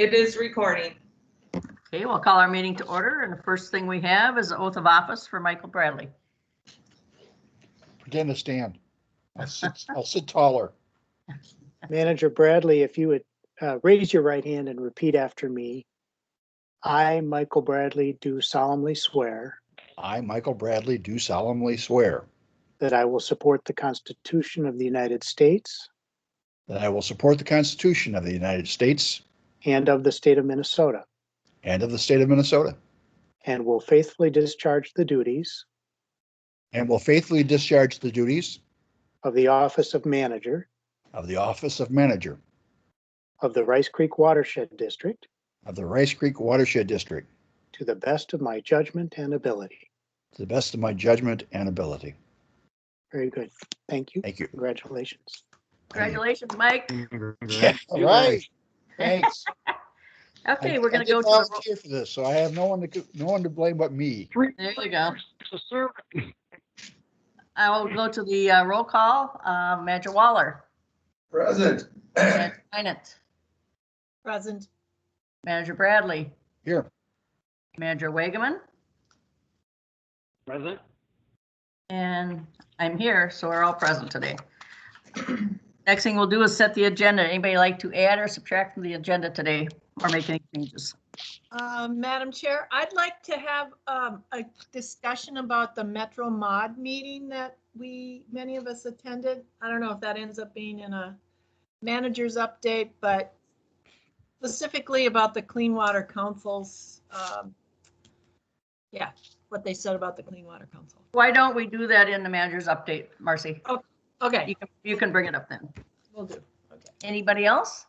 It is recording. Okay, we'll call our meeting to order, and the first thing we have is the oath of office for Michael Bradley. Pretend to stand. I'll sit taller. Manager Bradley, if you would raise your right hand and repeat after me. I, Michael Bradley, do solemnly swear I, Michael Bradley, do solemnly swear that I will support the Constitution of the United States that I will support the Constitution of the United States and of the state of Minnesota, and of the state of Minnesota, and will faithfully discharge the duties and will faithfully discharge the duties of the office of manager of the office of manager of the Rice Creek Watershed District of the Rice Creek Watershed District to the best of my judgment and ability. to the best of my judgment and ability. Very good. Thank you. Thank you. Congratulations. Congratulations, Mike. Yeah, all right. Thanks. Okay, I we're gonna did go to volunteer for this, so I have no one to blame but me. there you go. I will go to the roll call. Manager Waller. Present. Manager Minot. Present. Manager Bradley. Here. Manager Wagaman. Present. And I'm here, so we're all present today. Next thing we'll do is set the agenda. Anybody like to add or subtract from the agenda today or make any changes? Madam Chair, I'd like to have a discussion about the Metro Mod meeting that many of us attended. I don't know if that ends up being in a manager's update, but specifically about the Clean Water Council's, what they said about the Clean Water Council. Why don't we do that in the manager's update, Marcy? Okay, You can bring it up then. we'll do. Okay. Anybody else?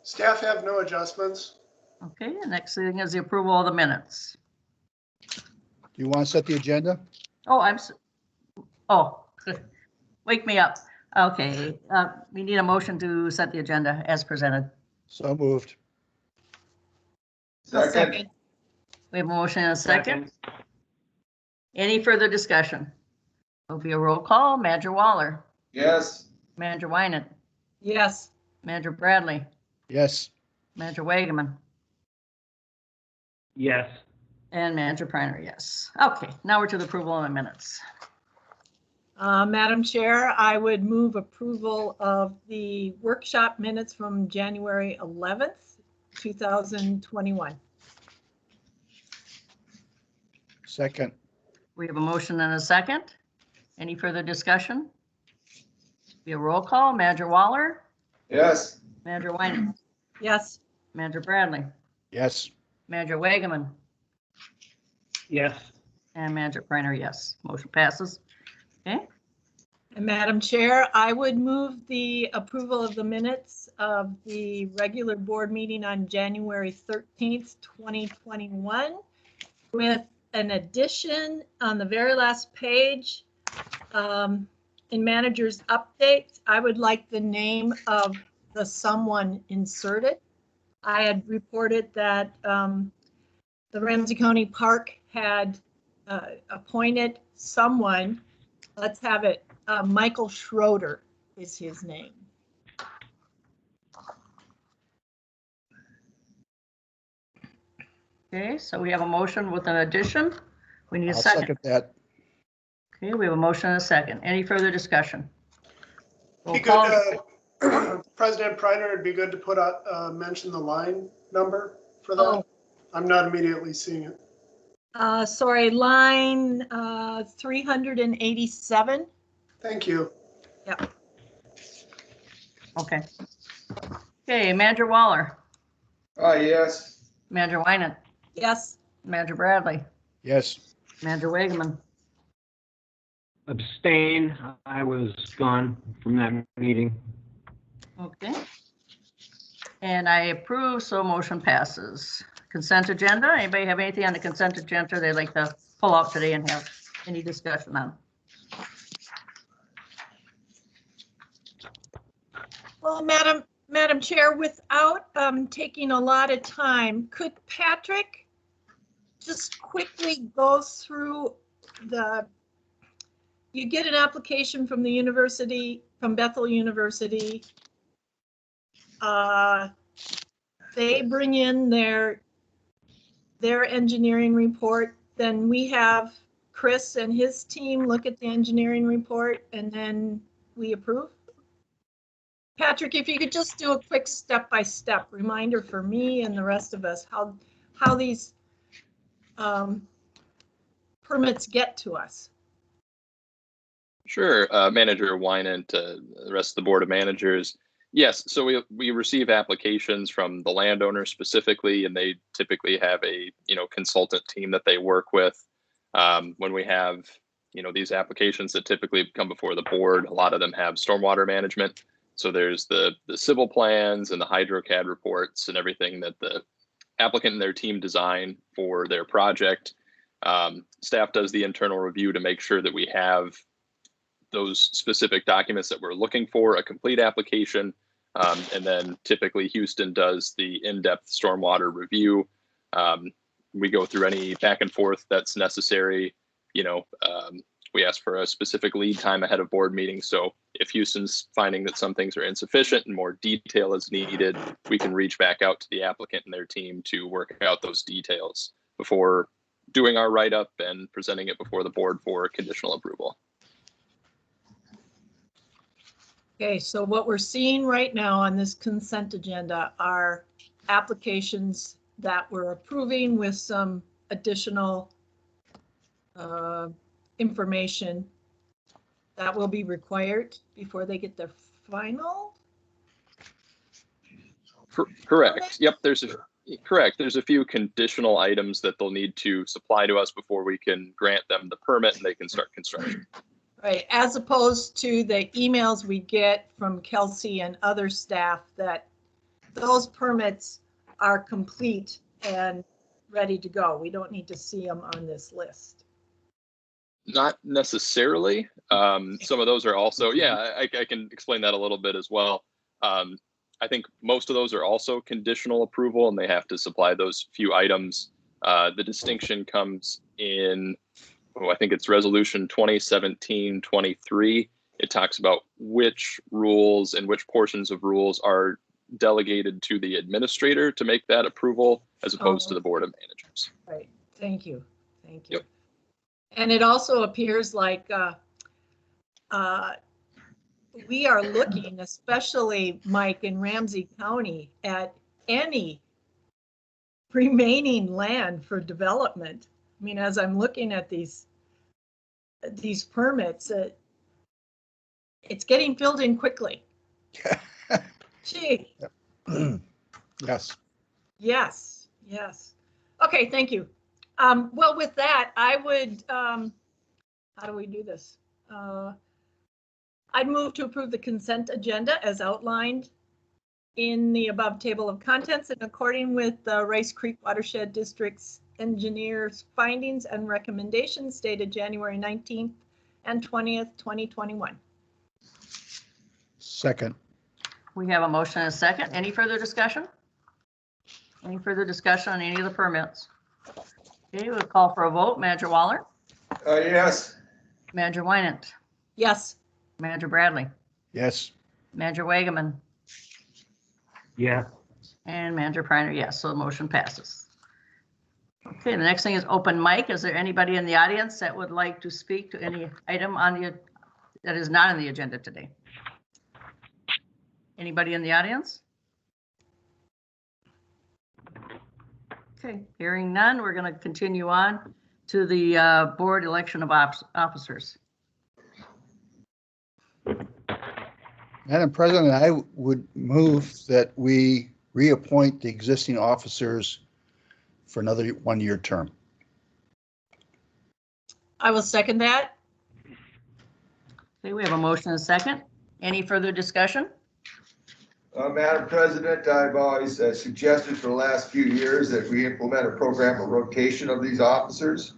Staff have no adjustments. Okay, the next thing is the approval of the minutes. Do you want to set the agenda? Oh, wake me up. Okay, we need a motion to set the agenda as presented. So moved. Second. We have a motion and a second. Any further discussion? Will be a roll call. Manager Waller. Yes. Manager Wynant. Yes. Manager Bradley. Yes. Manager Wagaman. Yes. And Manager Priner, yes. Okay, now we're to the approval of the minutes. Madam Chair, I would move approval of the workshop minutes from January 11th, 2021. Second. We have a motion and a second. Any further discussion? Be a roll call. Manager Waller. Yes. Manager Wynant. Yes. Manager Bradley. Yes. Manager Wagaman. Yes. And Manager Priner, yes. Motion passes. Okay. And Madam Chair, I would move the approval of the minutes of the regular board meeting on January 13th, 2021 with an addition on the very last page. In manager's update, I would like the name of the someone inserted. I had reported that the Ramsey County Park had appointed someone. Let's have it. Michael Schroeder is his name. Okay, so we have a motion with an addition. We need a I'll second. second that. Okay, we have a motion and a second. Any further discussion? Roll Be call. good, President Priner, it'd be good to put out, mention the line number for that. Oh. I'm not immediately seeing it. Sorry, line 387. Thank you. Yep. Okay. Okay, Manager Waller. Yes. Manager Wynant. Yes. Manager Bradley. Yes. Manager Wagaman. Abstain. I was gone from that meeting. Okay. And I approve, so motion passes. Consent agenda. Anybody have anything on the consent agenda they'd like to pull out today and have any discussion on? Well, Madam Chair, without taking a lot of time, could Patrick just quickly go through you get an application from the university, from Bethel University. they bring in their engineering report, then we have Chris and his team look at the engineering report and then we approve. Patrick, if you could just do a quick step-by-step reminder for me and the rest of us, how these permits get to us. Sure, Manager Wynant, the rest of the Board of Managers. Yes, so we receive applications from the landowner specifically, and they typically have a consultant team that they work with. When we have these applications that typically come before the board, a lot of them have stormwater management. So there's the civil plans and the HydroCAD reports and everything that the applicant and their team design for their project. Staff does the internal review to make sure that we have those specific documents that we're looking for, a complete application. And then typically Houston does the in-depth stormwater review. We go through any back and forth that's necessary. We ask for a specific lead time ahead of board meetings. So if Houston's finding that some things are insufficient and more detail is needed, we can reach back out to the applicant and their team to work out those details before doing our write-up and presenting it before the board for conditional approval. Okay, so what we're seeing right now on this consent agenda are applications that we're approving with some additional information that will be required before they get their final. Correct. Yep. Correct. There's a few conditional items that they'll need to supply to us before we can grant them the permit and they can start construction. Right, as opposed to the emails we get from Kelsey and other staff that those permits are complete and ready to go. We don't need to see them on this list. Not necessarily. Some of those are also, I can explain that a little bit as well. I think most of those are also conditional approval and they have to supply those few items. The distinction comes in, I think it's resolution 2017-23. It talks about which rules and which portions of rules are delegated to the administrator to make that approval as opposed to the Board of Managers. Right, thank you. Thank you. Yep. And it also appears like we are looking, especially Mike in Ramsey County, at any remaining land for development. I mean, as I'm looking at these permits, it's getting filled in quickly. Gee. Yes. Yes, yes. Okay, thank you. Well, with that, I would, how do we do this? I'd move to approve the consent agenda as outlined in the above table of contents and according with the Rice Creek Watershed District's engineers' findings and recommendations dated January 19th and 20th, 2021. Second. We have a motion and a second. Any further discussion? Any further discussion on any of the permits? Okay, we'll call for a vote. Manager Waller? Yes. Manager Wynant? Yes. Manager Bradley? Yes. Manager Wagaman? Yeah. And Manager Priner, yes, so the motion passes. Okay, the next thing is open mic. Is there anybody in the audience that would like to speak to any item on the that is not on the agenda today? Anybody in the audience? Okay, hearing none, we're going to continue on to the board election of officers. Madam President, I would move that we reappoint the existing officers for another one-year term. I will second that. Okay, we have a motion and a second. Any further discussion? Madam President, I've always suggested for the last few years that we implement a program of rotation of these officers.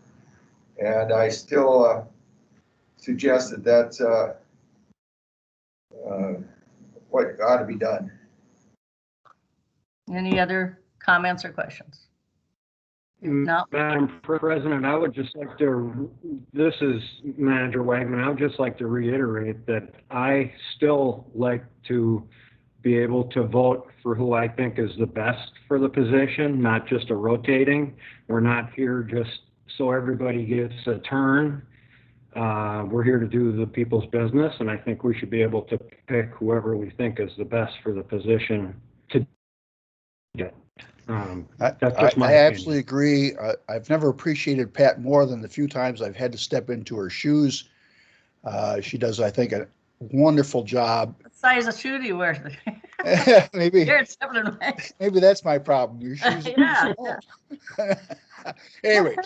And I still suggest that that's what ought to be done. Any other comments or questions? No. Madam President, I would just like to, this is Manager Wagman, I would just like to reiterate that I still like to be able to vote for who I think is the best for the position, not just a rotating. We're not here just so everybody gets a turn. We're here to do the people's business, and I think we should be able to pick whoever we think is the best for the position to get. That's just my I opinion. absolutely agree. I've never appreciated Pat more than the few times I've had to step into her shoes. She does, I think, a wonderful job. What size of shoe do you wear? Maybe, You're stepping away. maybe that's my problem. Your shoes are too Yeah. small. Anyway,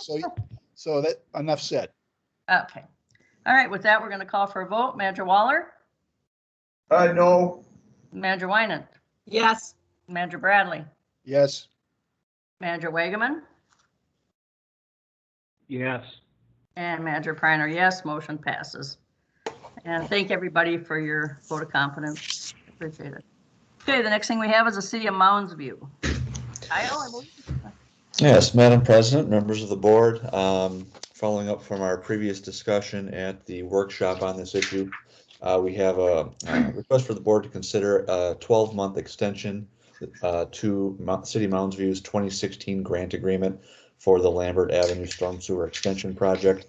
so that enough said. Okay. All right, with that, we're going to call for a vote. Manager Waller, No. Manager Wynant, Yes. Manager Bradley, Yes. Manager Wagaman, Yes. and Manager Priner, yes, motion passes. And thank everybody for your vote of confidence. Appreciate it. Okay, the next thing we have is the City of Mounds View. Kyle, I believe. Yes, Madam President, members of the board, following up from our previous discussion at the workshop on this issue, we have a request for the board to consider a 12-month extension to City Mounds View's 2016 grant agreement for the Lambert Avenue Storm Sewer Extension Project.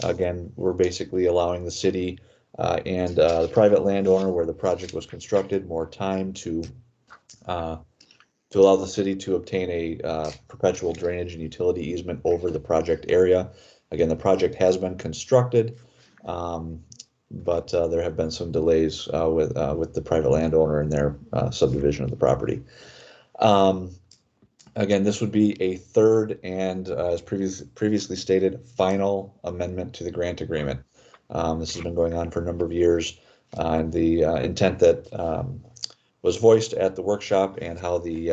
Again, we're basically allowing the city and the private landowner where the project was constructed more time to allow the city to obtain a perpetual drainage and utility easement over the project area. Again, the project has been constructed, but there have been some delays with the private landowner and their subdivision of the property. Again, this would be a third and, as previously stated, final amendment to the grant agreement. This has been going on for a number of years, and the intent that was voiced at the workshop and how the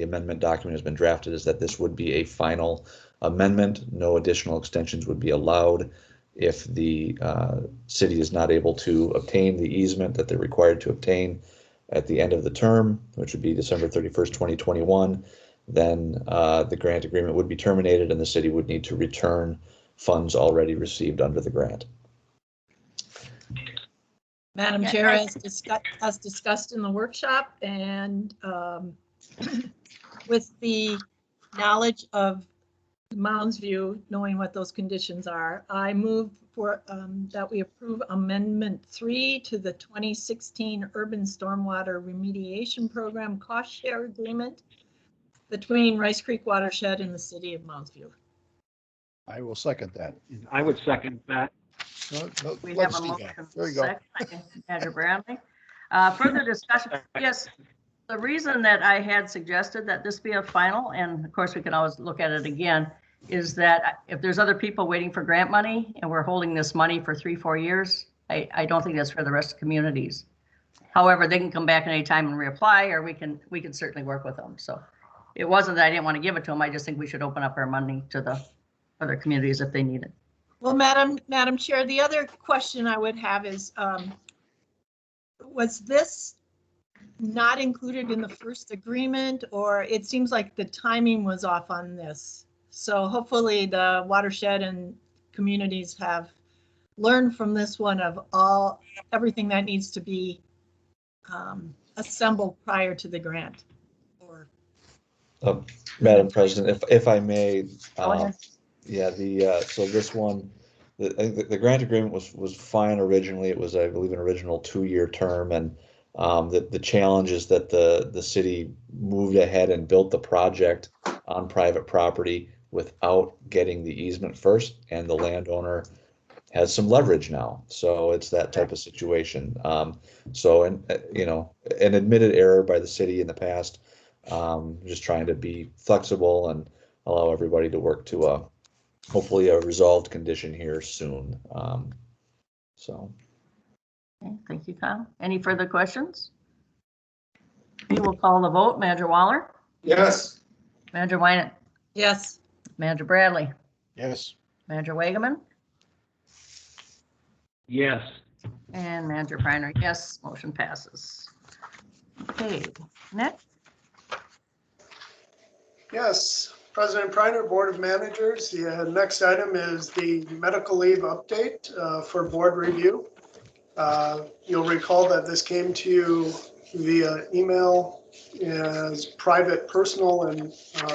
amendment document has been drafted is that this would be a final amendment. No additional extensions would be allowed if the city is not able to obtain the easement that they're required to obtain at the end of the term, which would be December 31st, 2021. Then the grant agreement would be terminated and the city would need to return funds already received under the grant. Madam Yeah, Chair, as discussed in the workshop and with the knowledge of Mounds View, knowing what those conditions are, I move for that we approve Amendment 3 to the 2016 Urban Stormwater Remediation Program Cost Share Agreement between Rice Creek Watershed and the City of Mounds View. I will second that. I would second that. We Let have a Steve motion. have it. There you go. Second, Manager Bradley. Further discussion. Yes, the reason that I had suggested that this be a final, and of course we can always look at it again, is that if there's other people waiting for grant money and we're holding this money for 3-4 years, I don't think that's for the rest of communities. However, they can come back at any time and reapply, or we can certainly work with them. So it wasn't that I didn't want to give it to them. I just think we should open up our money to the other communities if they need it. Well, Madam Chair, the other question I would have is, was this not included in the first agreement, or it seems like the timing was off on this? So hopefully the watershed and communities have learned from this one of everything that needs to be assembled prior to the grant. Madam President, if I may, Go ahead. yeah, so this one, I think the grant agreement was fine originally. It was, I believe, an original 2-year term, and the challenge is that the city moved ahead and built the project on private property without getting the easement first, and the landowner has some leverage now. So it's that type of situation. So, and an admitted error by the city in the past. Just trying to be flexible and allow everybody to work to hopefully a resolved condition here soon. So. Okay, thank you, Kyle. Any further questions? We will call the vote. Manager Waller, Yes. Manager Wynant, Yes. Manager Bradley, Yes. Manager Wagaman, Yes. and Manager Priner. Yes, motion passes. Okay, next. Yes, President Priner, Board of Managers. The next item is the medical leave update for board review. You'll recall that this came to you via email as private, personal, and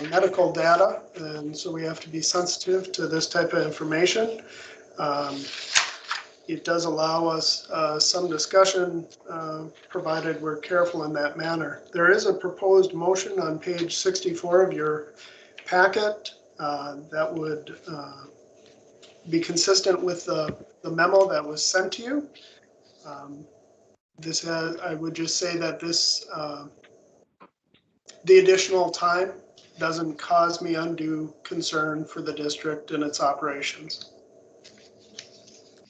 medical data. And so we have to be sensitive to this type of information. It does allow us some discussion, provided we're careful in that manner. There is a proposed motion on page 64 of your packet that would be consistent with the memo that was sent to you. I would just say that this, the additional time doesn't cause me undue concern for the district and its operations.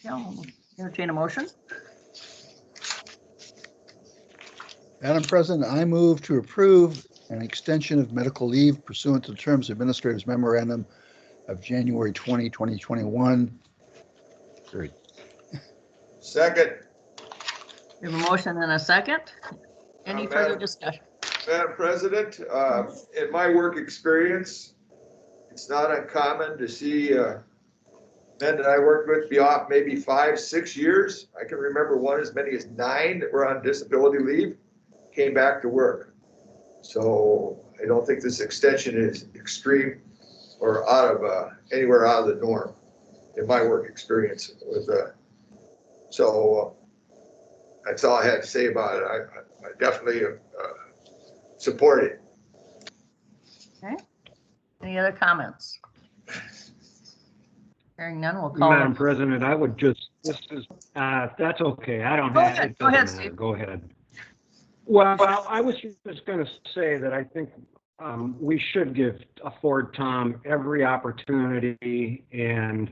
Yeah, I'll entertain a motion. Madam President, I move to approve an extension of medical leave pursuant to the terms of Administrator's Memorandum of January 20, 2021. Period. Second. We have a motion and a second. Any further discussion? Madam President, in my work experience, it's not uncommon to see men that I worked with be off maybe 5, 6 years. I can remember one as many as 9 that were on disability leave, came back to work. So I don't think this extension is extreme or out of anywhere out of the norm in my work experience with so that's all I had to say about it. I definitely support it. Okay. Any other comments? Hearing none, we'll call. Madam President, I would just, this is, that's okay. I don't Go have. ahead. It Go ahead, doesn't matter. Steve. Go ahead. Well, I was just going to say that I think we should afford Tom every opportunity and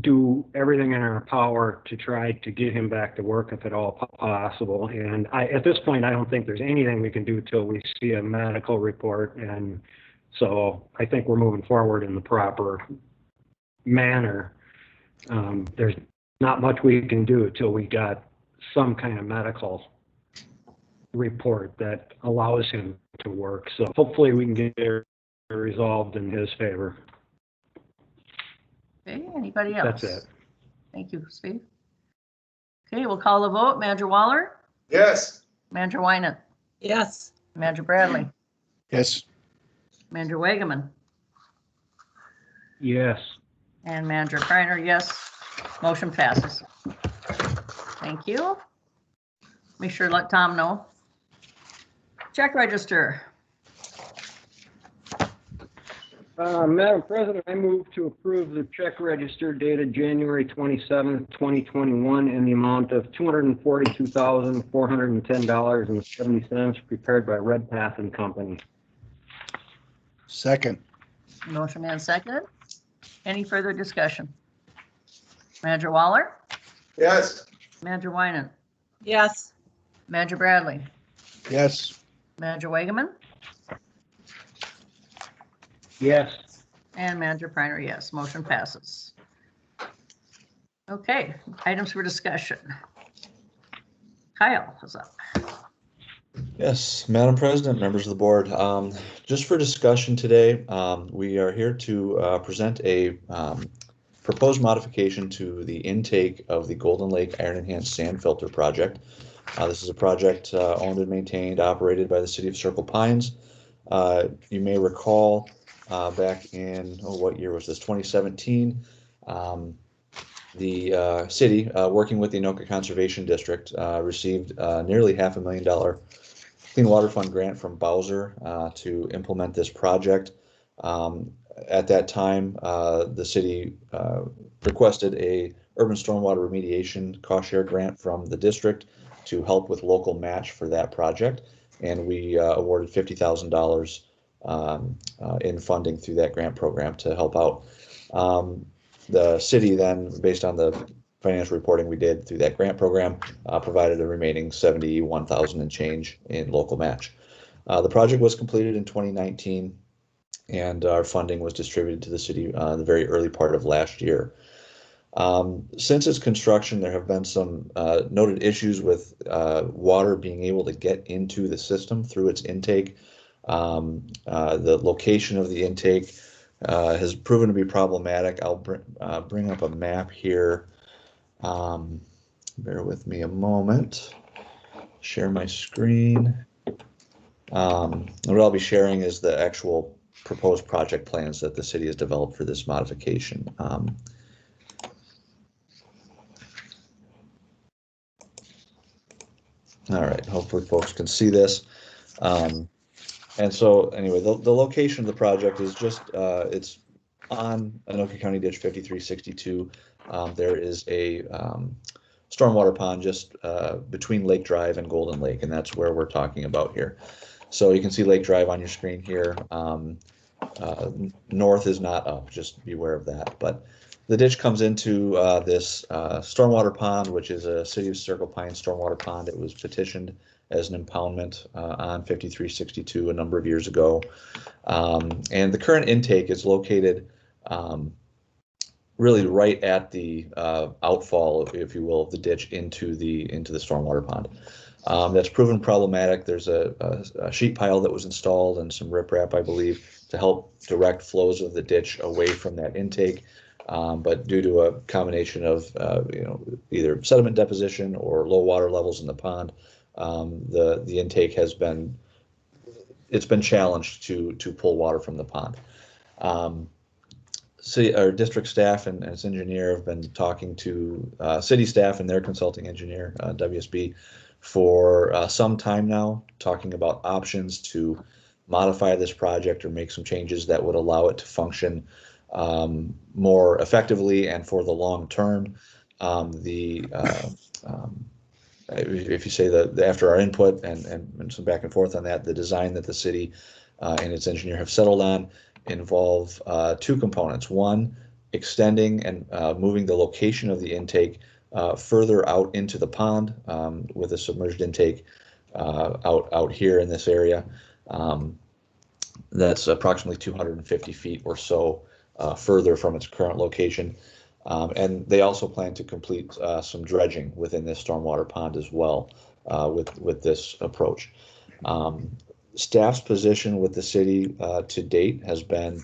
do everything in our power to try to get him back to work if at all possible. And at this point, I don't think there's anything we can do till we see a medical report. And so I think we're moving forward in the proper manner. There's not much we can do till we got some kind of medical report that allows him to work. So hopefully we can get it resolved in his favor. Okay, anybody else? That's it. Thank you, Steve. Okay, we'll call the vote. Manager Waller? Yes. Manager Wynant? Yes. Manager Bradley? Yes. Manager Wagaman? Yes. And Manager Kreiner, yes. Motion passes. Thank you. Make sure to let Tom know. Check register. Madam President, I move to approve the check register dated January 27th, 2021 in the amount of $242,410.70 prepared by Redpath and Company. Second. Motion and second. Any further discussion? Manager Waller? Yes. Manager Wynant? Yes. Manager Bradley? Yes. Manager Wagaman? Yes. And Manager Kreiner, yes. Motion passes. Okay, items for discussion. Kyle is up. Yes, Madam President, members of the board, just for discussion today, we are here to present a proposed modification to the intake of the Golden Lake Iron Enhanced Sand Filter Project. This is a project owned and maintained, operated by the City of Circle Pines. You may recall back in, what year was this, 2017, the city, working with the Anoka Conservation District, received nearly $500,000 Clean Water Fund grant from Bowser to implement this project. At that time, the city requested a urban stormwater remediation cost share grant from the district to help with local match for that project, and we awarded $50,000 in funding through that grant program to help out. The city then, based on the financial reporting we did through that grant program, provided the remaining $71,000 and change in local match. The project was completed in 2019, and our funding was distributed to the city the very early part of last year. Since its construction, there have been some noted issues with water being able to get into the system through its intake. The location of the intake has proven to be problematic. I'll bring up a map here. Bear with me a moment. share my screen. And what I'll be sharing is the actual proposed project plans that the city has developed for this modification. All right, hopefully folks can see this. And so anyway, the location of the project is just, it's on Anoka County Ditch 5362. There is a stormwater pond just between Lake Drive and Golden Lake, and that's where we're talking about here. So you can see Lake Drive on your screen here. North is not up, just be aware of that. But the ditch comes into this stormwater pond, which is a City of Circle Pines stormwater pond. It was petitioned as an impoundment on 5362 a number of years ago. And the current intake is located really right at the outfall, if you will, of the ditch into the stormwater pond. That's proven problematic. There's a sheet pile that was installed and some riprap, I believe, to help direct flows of the ditch away from that intake. But due to a combination of either sediment deposition or low water levels in the pond, the intake has been challenged to pull water from the pond. Our district staff and its engineer have been talking to city staff and their consulting engineer, WSB, for some time now, talking about options to modify this project or make some changes that would allow it to function more effectively and for the long term. If you say that after our input and some back and forth on that, the design that the city and its engineer have settled on involve two components. One, extending and moving the location of the intake further out into the pond with a submerged intake out here in this area. That's approximately 250 feet or so further from its current location. And they also plan to complete some dredging within this stormwater pond as well with this approach. Staff's position with the city to date has been,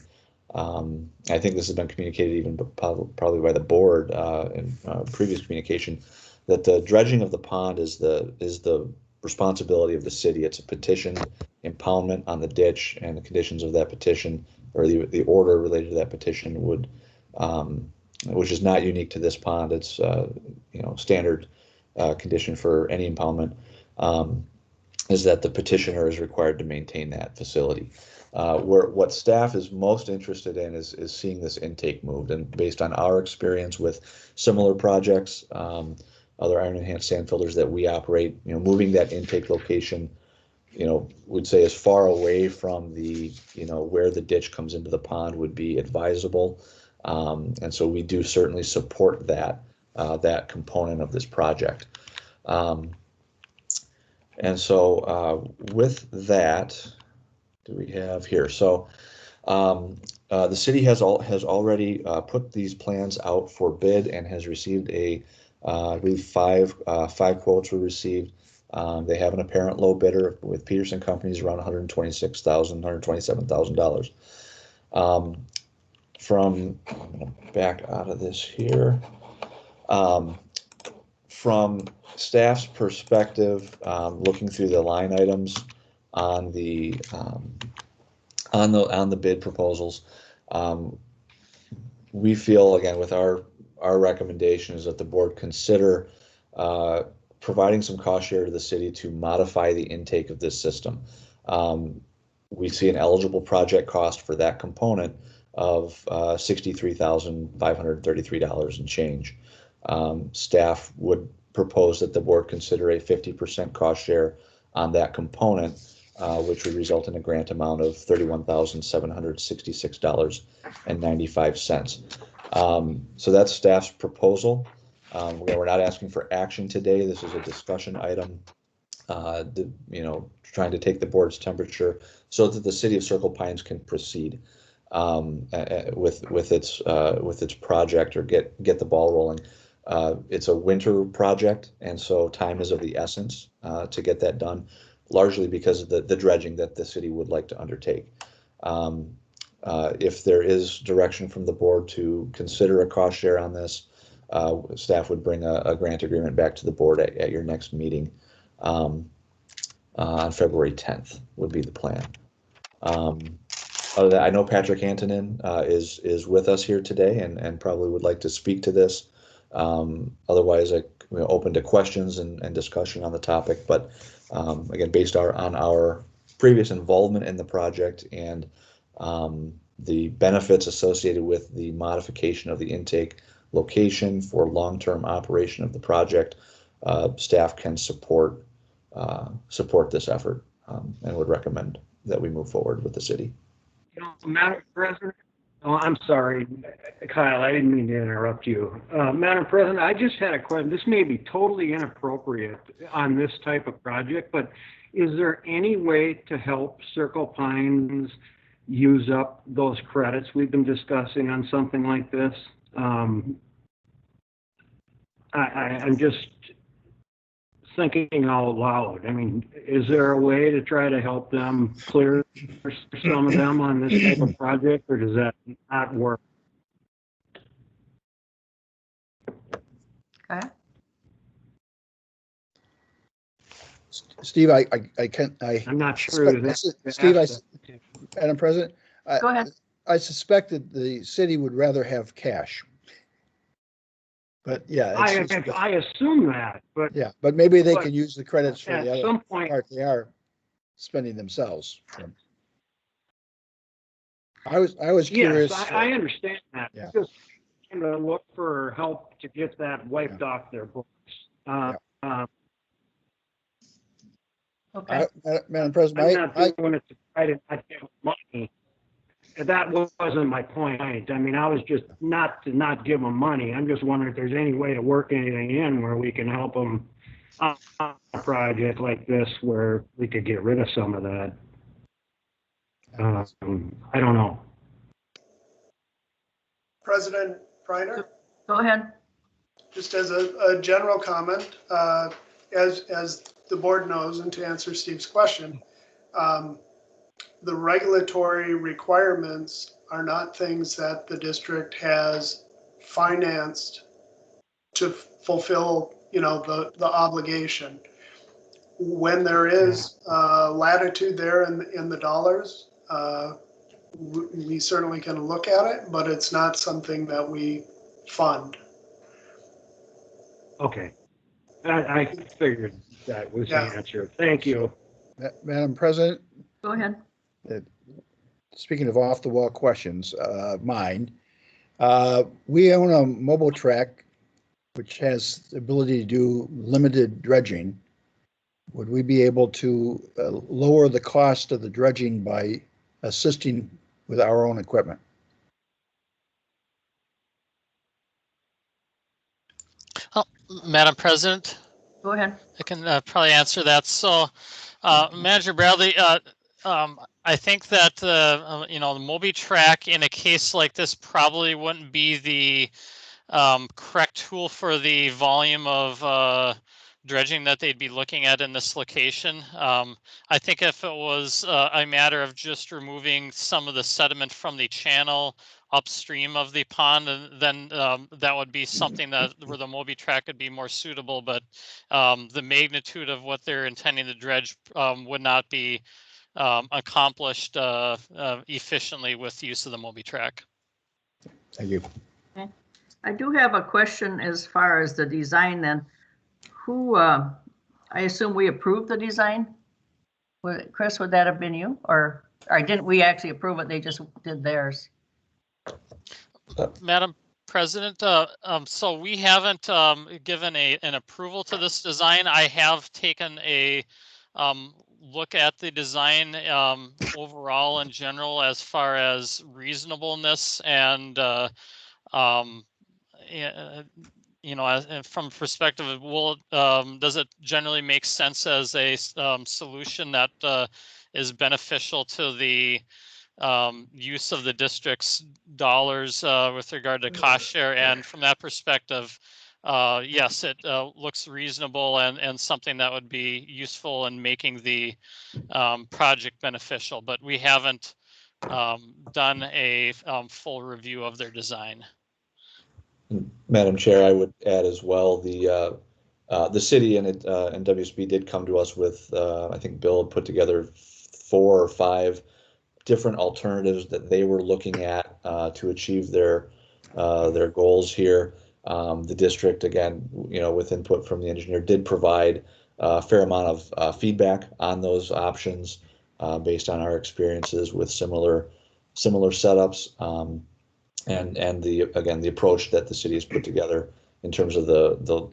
I think this has been communicated even probably by the board in previous communication, that the dredging of the pond is the responsibility of the city. It's a petitioned impoundment on the ditch, and the conditions of that petition, or the order related to that petition, would, which is not unique to this pond. It's standard condition for any impoundment, is that the petitioner is required to maintain that facility. What staff is most interested in is seeing this intake moved, and based on our experience with similar projects, other iron enhanced sand filters that we operate, moving that intake location, would say as far away from the, where the ditch comes into the pond would be advisable. And so we do certainly support that component of this project. And so with that, do we have here? So the city has already put these plans out for bid and has received I believe five quotes were received. They have an apparent low bidder with Peterson Companies around $127,000. From back out of this here, from staff's perspective, looking through the line items on the bid proposals, we feel, again, with our recommendation is that the board consider providing some cost share to the city to modify the intake of this system. We see an eligible project cost for that component of $63,533 and change. Staff would propose that the board consider a 50% cost share on that component, which would result in a grant amount of $31,766.95. So that's staff's proposal. We're not asking for action today. This is a discussion item, trying to take the board's temperature so that the city of Circle Pines can proceed with its project, or get the ball rolling. It's a winter project, and so time is of the essence to get that done, largely because of the dredging that the city would like to undertake. If there is direction from the board to consider a cost share on this, staff would bring a grant agreement back to the board at your next meeting on February 10th would be the plan. Other than that, I know Patrick Antonin is with us here today and probably would like to speak to this. Otherwise, we're open to questions and discussion on the topic. But again, based on our previous involvement in the project and the benefits associated with the modification of the intake location for long-term operation of the project, staff can support this effort and would recommend that we move forward with the city. Madam President, oh, I'm sorry, Kyle, I didn't mean to interrupt you. Madam President, I just had a question. This may be totally inappropriate on this type of project, but is there any way to help Circle Pines use up those credits we've been discussing on something like this? I'm just thinking out loud. I mean, is there a way to try to help them clear some of them on this type of project, or does that not work? Okay. Steve, I'm not sure. Steve, Madam President, Go ahead. I suspect that the city would rather have cash. But yeah, I assume that, but yeah, but maybe they can use the credits for at the other some point, part they are spending themselves. I was curious. Yes, I understand that. Yeah. Just trying to look for help to get that wiped off their books. Okay. Madam President, I'm not doing it to try to not give money. That wasn't my point. I mean, I was just not to not give them money. I'm just wondering if there's any way to work anything in where we can help them on a project like this where we could get rid of some of that. I don't know. President Reiner? Go ahead. Just as a general comment, as the board knows, and to answer Steve's question, the regulatory requirements are not things that the district has financed to fulfill, the obligation. When there is latitude there in the dollars, we certainly can look at it, but it's not something that we fund. Okay. I figured that was the answer. Thank you. Madam President, Go ahead. speaking of off-the-wall questions, mine, we own a mobile track which has the ability to do limited dredging. Would we be able to lower the cost of the dredging by assisting with our own equipment? Oh, Madam President, Go ahead. I can probably answer that. So, Manager Bradley, I think that the Moby track in a case like this probably wouldn't be the correct tool for the volume of dredging that they'd be looking at in this location. I think if it was a matter of just removing some of the sediment from the channel upstream of the pond, then that would be something where the Moby track would be more suitable. But the magnitude of what they're intending to dredge would not be accomplished efficiently with the use of the Moby track. Thank you. Okay. I do have a question as far as the design then. Who, I assume we approved the design? Chris, would that have been you? Or didn't we actually approve it? They just did theirs. Madam President, so we haven't given an approval to this design. I have taken a look at the design overall in general as far as reasonableness and from perspective of does it generally make sense as a solution that is beneficial to the use of the district's dollars with regard to cost share? And from that perspective, yes, it looks reasonable and something that would be useful in making the project beneficial, but we haven't done a full review of their design. Madam Chair, I would add as well, the the city and WSB did come to us with, I think Bill put together 4 or 5 different alternatives that they were looking at to achieve their goals here. The district, again, with input from the engineer, did provide a fair amount of feedback on those options based on our experiences with similar setups, and the approach that the city has put together in terms of the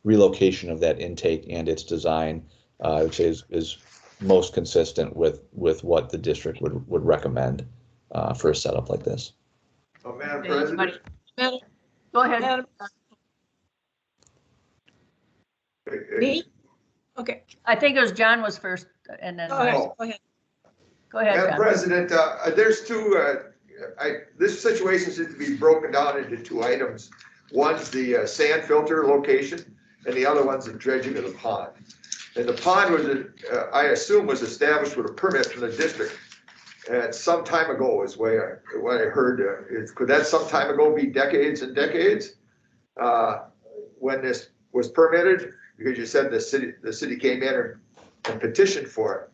relocation of that intake and its design. I would say is most consistent with what the district would recommend for a setup like this. Madam President. Madam- Go ahead. Madam- Me? Okay, I think it was John was first, and then, go ahead, go ahead. go ahead, Madam John. President, there's two, this situation seems to be broken down into 2 items. One's the sand filter location, and the other one's the dredging of the pond. And the pond was, I assume, was established with a permit from the district. And some time ago is what I heard. Could that some time ago be decades and decades when this was permitted? Because you said the city came in and petitioned for it.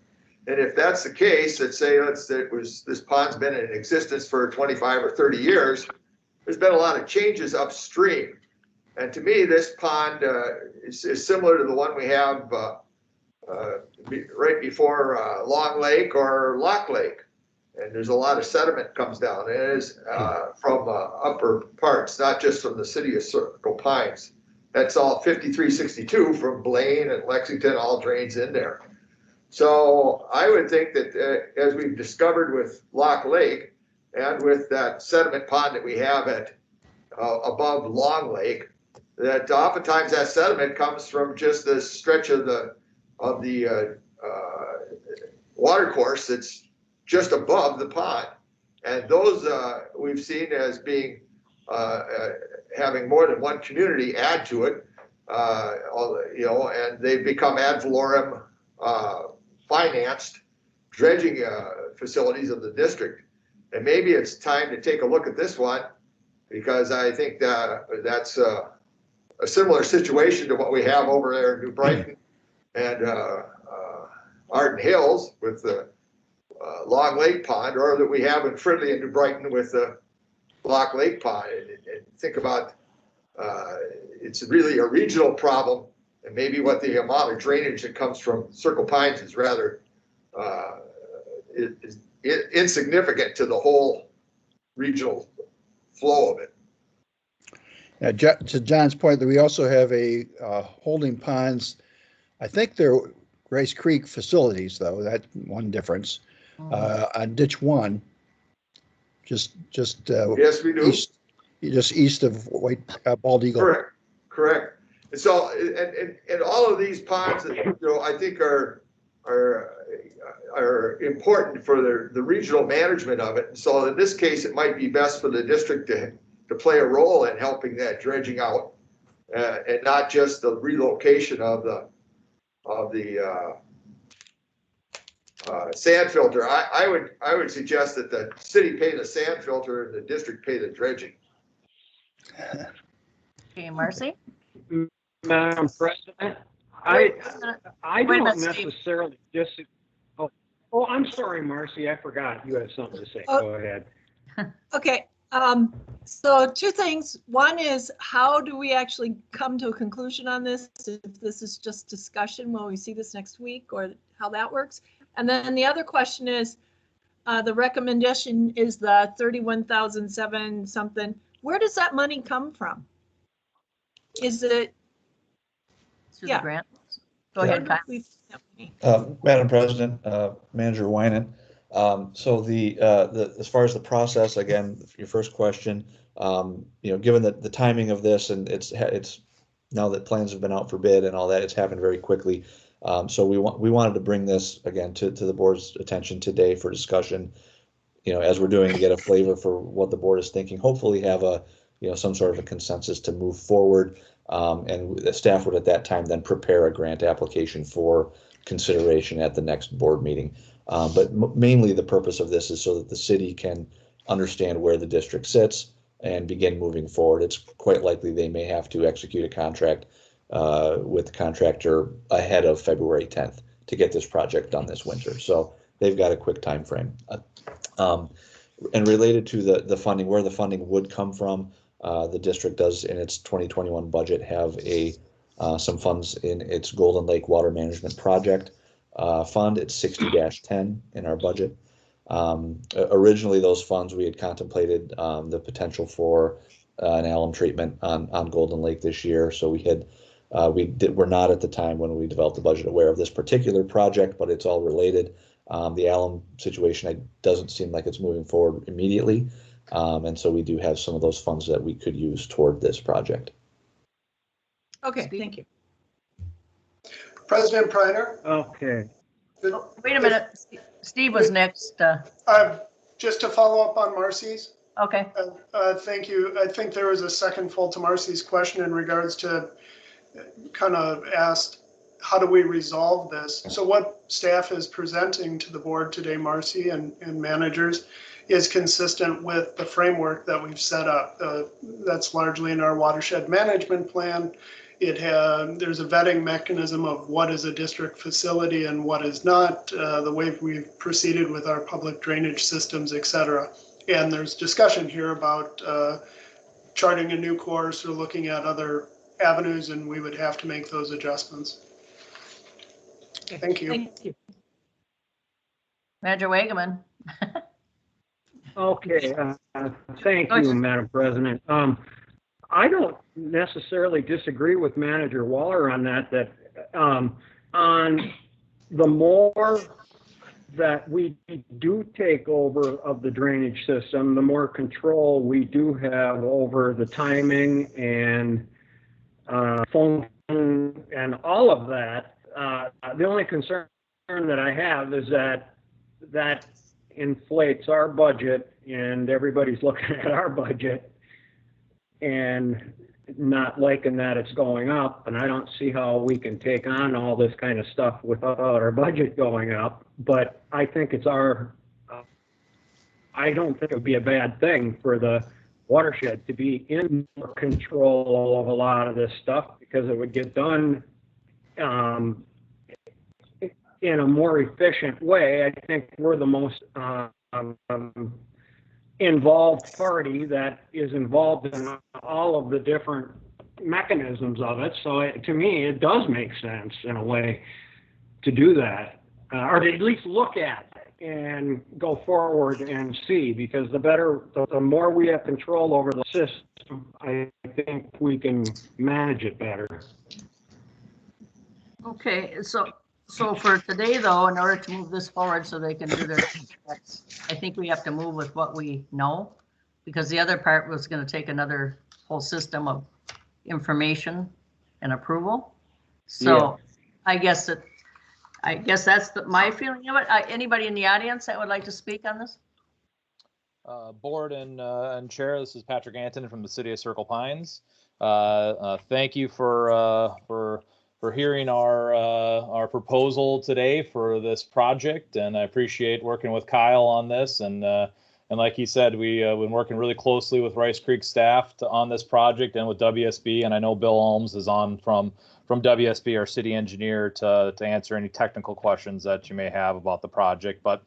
And if that's the case, let's say this pond's been in existence for 25 or 30 years, there's been a lot of changes upstream. And to me, this pond is similar to the one we have right before Long Lake or Lock Lake. And there's a lot of sediment comes down. It is from upper parts, not just from the city of Circle Pines. That's all 5362 from Blaine and Lexington all drains in there. So I would think that as we've discovered with Lock Lake and with that sediment pond that we have at above Long Lake, that oftentimes that sediment comes from just the stretch of the water course that's just above the pond. And those we've seen as being having more than one community add to it, and they've become ad valorem financed dredging facilities of the district. And maybe it's time to take a look at this one, because I think that's a similar situation to what we have over there in New Brighton and Arden Hills with the Long Lake Pond, or that we have in Fridley and New Brighton with the Lock Lake Pond. And think about it's really a regional problem, and maybe what the amount of drainage that comes from Circle Pines is rather is insignificant to the whole regional flow of it. To John's point, that we also have a holding ponds. I think they're Grace Creek facilities, though. That's one difference. On ditch 1, just yes, we do. Just east of Bald Eagle. Correct. And so, and all of these ponds, I think are important for the regional management of it. And so in this case, it might be best for the district to play a role in helping that dredging out, and not just the relocation of the sand filter. I would suggest that the city pay the sand filter and the district pay the dredging. Okay, Marcy? Madam President, I don't necessarily just. Oh, I'm sorry, Marcy. I forgot you had something to say. Go ahead. Okay. So 2 things. One is, how do we actually come to a conclusion on this? If this is just discussion, will we see this next week, or how that works? And then the other question is, the recommendation is the 31,007 something. Where does that money come from? Is it? Through the grant? Go ahead, Kyle. Madam President, Manager Winan. So as far as the process, again, your first question, given the timing of this, and it's now that plans have been out for bid and all that, it's happened very quickly. So we wanted to bring this again to the board's attention today for discussion, as we're doing, to get a flavor for what the board is thinking, hopefully have some sort of a consensus to move forward. And the staff would at that time then prepare a grant application for consideration at the next board meeting. But mainly the purpose of this is so that the city can understand where the district sits and begin moving forward. It's quite likely they may have to execute a contract with the contractor ahead of February 10th to get this project done this winter. So they've got a quick time frame. And related to the funding, where the funding would come from, the district does in its 2021 budget have some funds in its Golden Lake Water Management Project fund. It's 60-10 in our budget. Originally, those funds, we had contemplated the potential for an alum treatment on Golden Lake this year. So we're not at the time when we developed the budget aware of this particular project, but it's all related. The alum situation doesn't seem like it's moving forward immediately. And so we do have some of those funds that we could use toward this project. Okay, thank you. President Preiner? Okay. Oh, wait a minute. Steve was next. Just to follow up on Marcy's. Okay. Thank you. I think there was a second fold to Marcy's question in regards to kind of asked, how do we resolve this? So what staff is presenting to the board today, Marcy and managers, is consistent with the framework that we've set up. That's largely in our watershed management plan. There's a vetting mechanism of what is a district facility and what is not, the way we've proceeded with our public drainage systems, et cetera. And there's discussion here about charting a new course or looking at other avenues, and we would have to make those adjustments. Thank you. Thank you. Manager Wagaman. Okay, thank you, Madam President. I don't necessarily disagree with Manager Waller on that, on the more that we do take over of the drainage system, the more control we do have over the timing and function and all of that. The only concern that I have is that inflates our budget, and everybody's looking at our budget and not liking that it's going up. And I don't see how we can take on all this kind of stuff without our budget going up. But I think I don't think it would be a bad thing for the watershed to be in control of a lot of this stuff, because it would get done in a more efficient way. I think we're the most involved party that is involved in all of the different mechanisms of it. So to me, it does make sense in a way to do that, or to at least look at it and go forward and see, because the more we have control over the system, I think we can manage it better. Okay, so for today, though, in order to move this forward so they can do their checks, I think we have to move with what we know, because the other part was going to take another whole system of information and approval. So yeah. I guess that's my feeling of it. Anybody in the audience that would like to speak on this? Board and chair, this is Patrick Anton from the city of Circle Pines. Thank you for hearing our proposal today for this project, and I appreciate working with Kyle on this. And like he said, we've been working really closely with Rice Creek staff on this project and with WSB. And I know Bill Holmes is on from WSB, our city engineer, to answer any technical questions that you may have about the project. But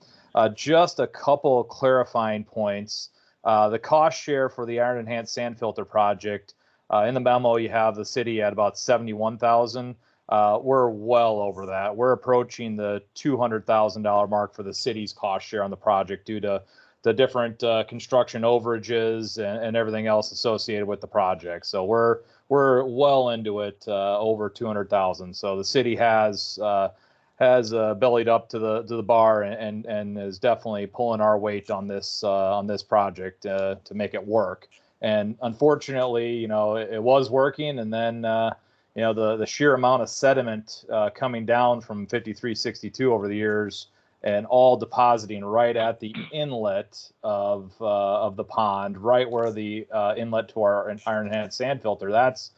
just a couple of clarifying points. The cost share for the iron enhanced sand filter project, in the memo you have the city at about $71,000. We're well over that. We're approaching the $200,000 mark for the city's cost share on the project due to the different construction overages and everything else associated with the project. So we're well into it, over 200,000. So the city has bellied up to the bar and is definitely pulling our weight on this project to make it work. And unfortunately, it was working, and then the sheer amount of sediment coming down from 5362 over the years and all depositing right at the inlet of the pond, right where the inlet to our iron enhanced sand filter. That's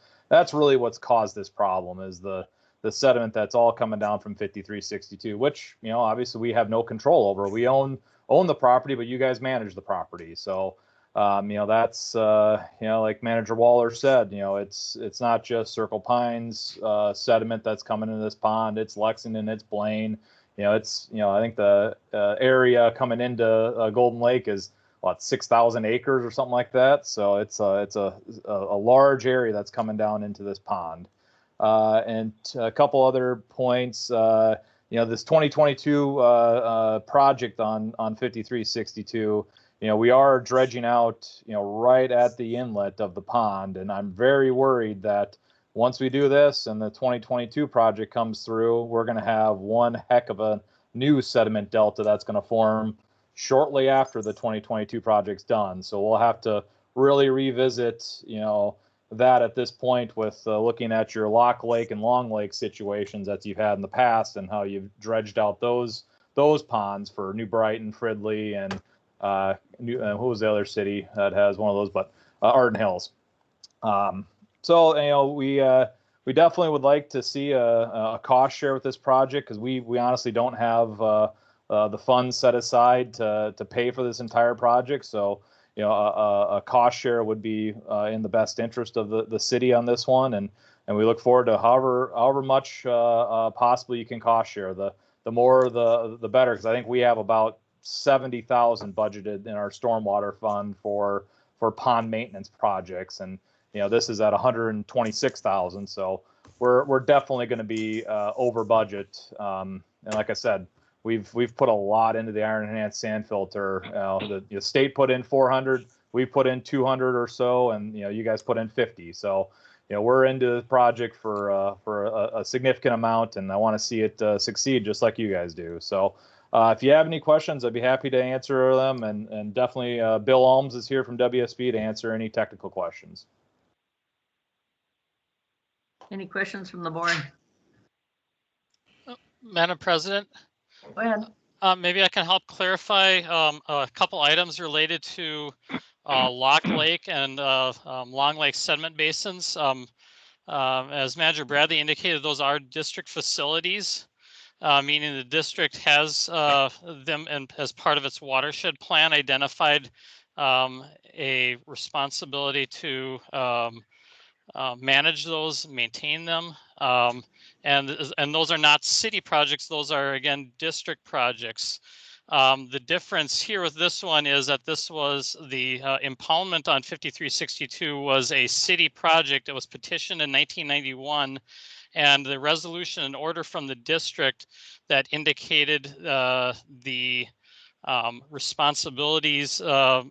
really what's caused this problem, is the sediment that's all coming down from 5362, which obviously we have no control over. We own the property, but you guys manage the property. So That's, like Manager Waller said, it's not just Circle Pines sediment that's coming into this pond. It's Lexington, it's Blaine. I think the area coming into Golden Lake is what, 6,000 acres or something like that. So it's a large area that's coming down into this pond. And a couple other points. This 2022 project on 5362. We are dredging out, right at the inlet of the pond, and I'm very worried that once we do this and the 2022 project comes through, we're going to have one heck of a new sediment delta that's going to form shortly after the 2022 project's done. So we'll have to really revisit, that at this point with looking at your Lock Lake and Long Lake situations that you've had in the past and how you've dredged out those ponds for New Brighton, Fridley, and who was the other city that has one of those, but Arden Hills. So we definitely would like to see a cost share with this project, because we honestly don't have the funds set aside to pay for this entire project. So a cost share would be in the best interest of the city on this one, and we look forward to however much possibly you can cost share. The more the better, because I think we have about 70,000 budgeted in our stormwater fund for pond maintenance projects, and this is at 126,000, so we're definitely going to be over budget. And like I said, we've put a lot into the iron enhanced sand filter. The state put in 400, we put in 200 or so, and you guys put in 50. So we're into the project for a significant amount, and I want to see it succeed just like you guys do. So. If you have any questions, I'd be happy to answer them, and definitely Bill Alms is here from WSB to answer any technical questions. Any questions from the board? Madam President, Go ahead. maybe I can help clarify a couple items related to Lock Lake and Long Lake sediment basins. As Manager Bradley indicated, those are district facilities. Meaning the district has them, and as part of its watershed plan, identified a responsibility to manage those, maintain them, and those are not city projects. Those are, again, district projects. The difference here with this one is that this was the impoundment on 5362 was a city project. It was petitioned in 1991. And the resolution and order from the district that indicated the responsibilities, or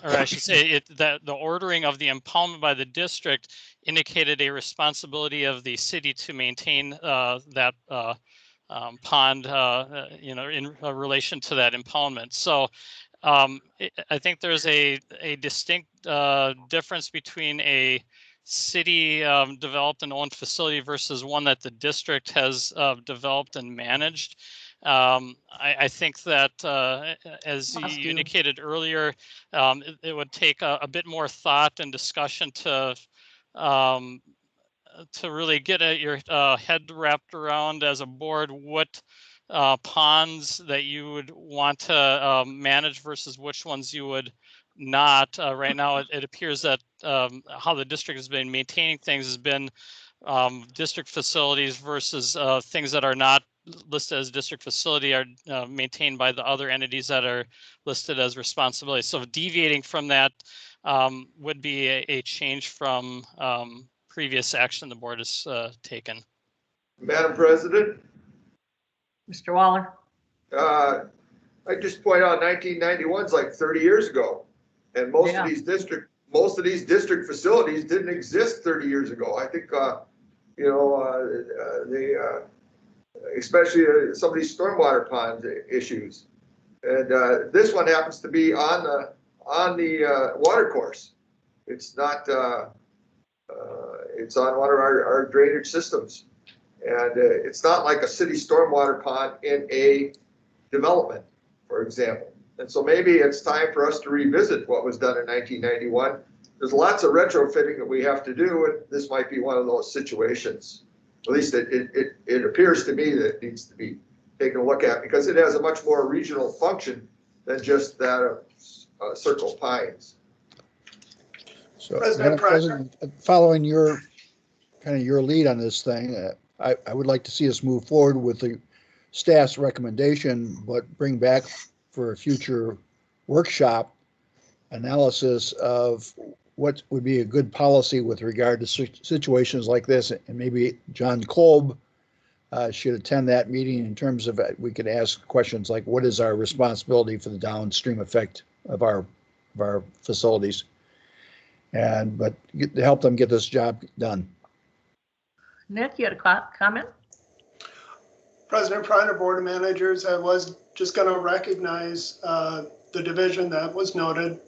I should say, that the ordering of the impoundment by the district indicated a responsibility of the city to maintain that pond, in relation to that impoundment. So I think there's a distinct difference between a city developed and owned facility versus one that the district has developed and managed. I think that, as you indicated earlier, it would take a bit more thought and discussion to really get your head wrapped around as a board what ponds that you would want to manage versus which ones you would not. Right now, it appears that how the district has been maintaining things has been district facilities versus things that are not listed as district facility are maintained by the other entities that are listed as responsibility. So deviating from that would be a change from previous action the board has taken. Madam President, Mr. Waller. I just point out 1991 is like 30 years ago. And most of these district facilities didn't exist 30 years ago. I think, especially some of these stormwater pond issues. And this one happens to be on the water course. It's not, it's on one of our drainage systems. And it's not like a city stormwater pond in a development, for example. And so maybe it's time for us to revisit what was done in 1991. There's lots of retrofitting that we have to do, and this might be one of those situations. At least it appears to me that it needs to be taken a look at, because it has a much more regional function than just that of Circle Pines. So, President Madam President, following your lead on this thing, I would like to see us move forward with the staff's recommendation, but bring back for a future workshop analysis of what would be a good policy with regard to situations like this. And maybe John Kolb should attend that meeting in terms of, we could ask questions like, what is our responsibility for the downstream effect of our facilities? But to help them get this job done. Nick, you had a comment? President Priner, Board of Managers, I was just going to recognize the division that was noted.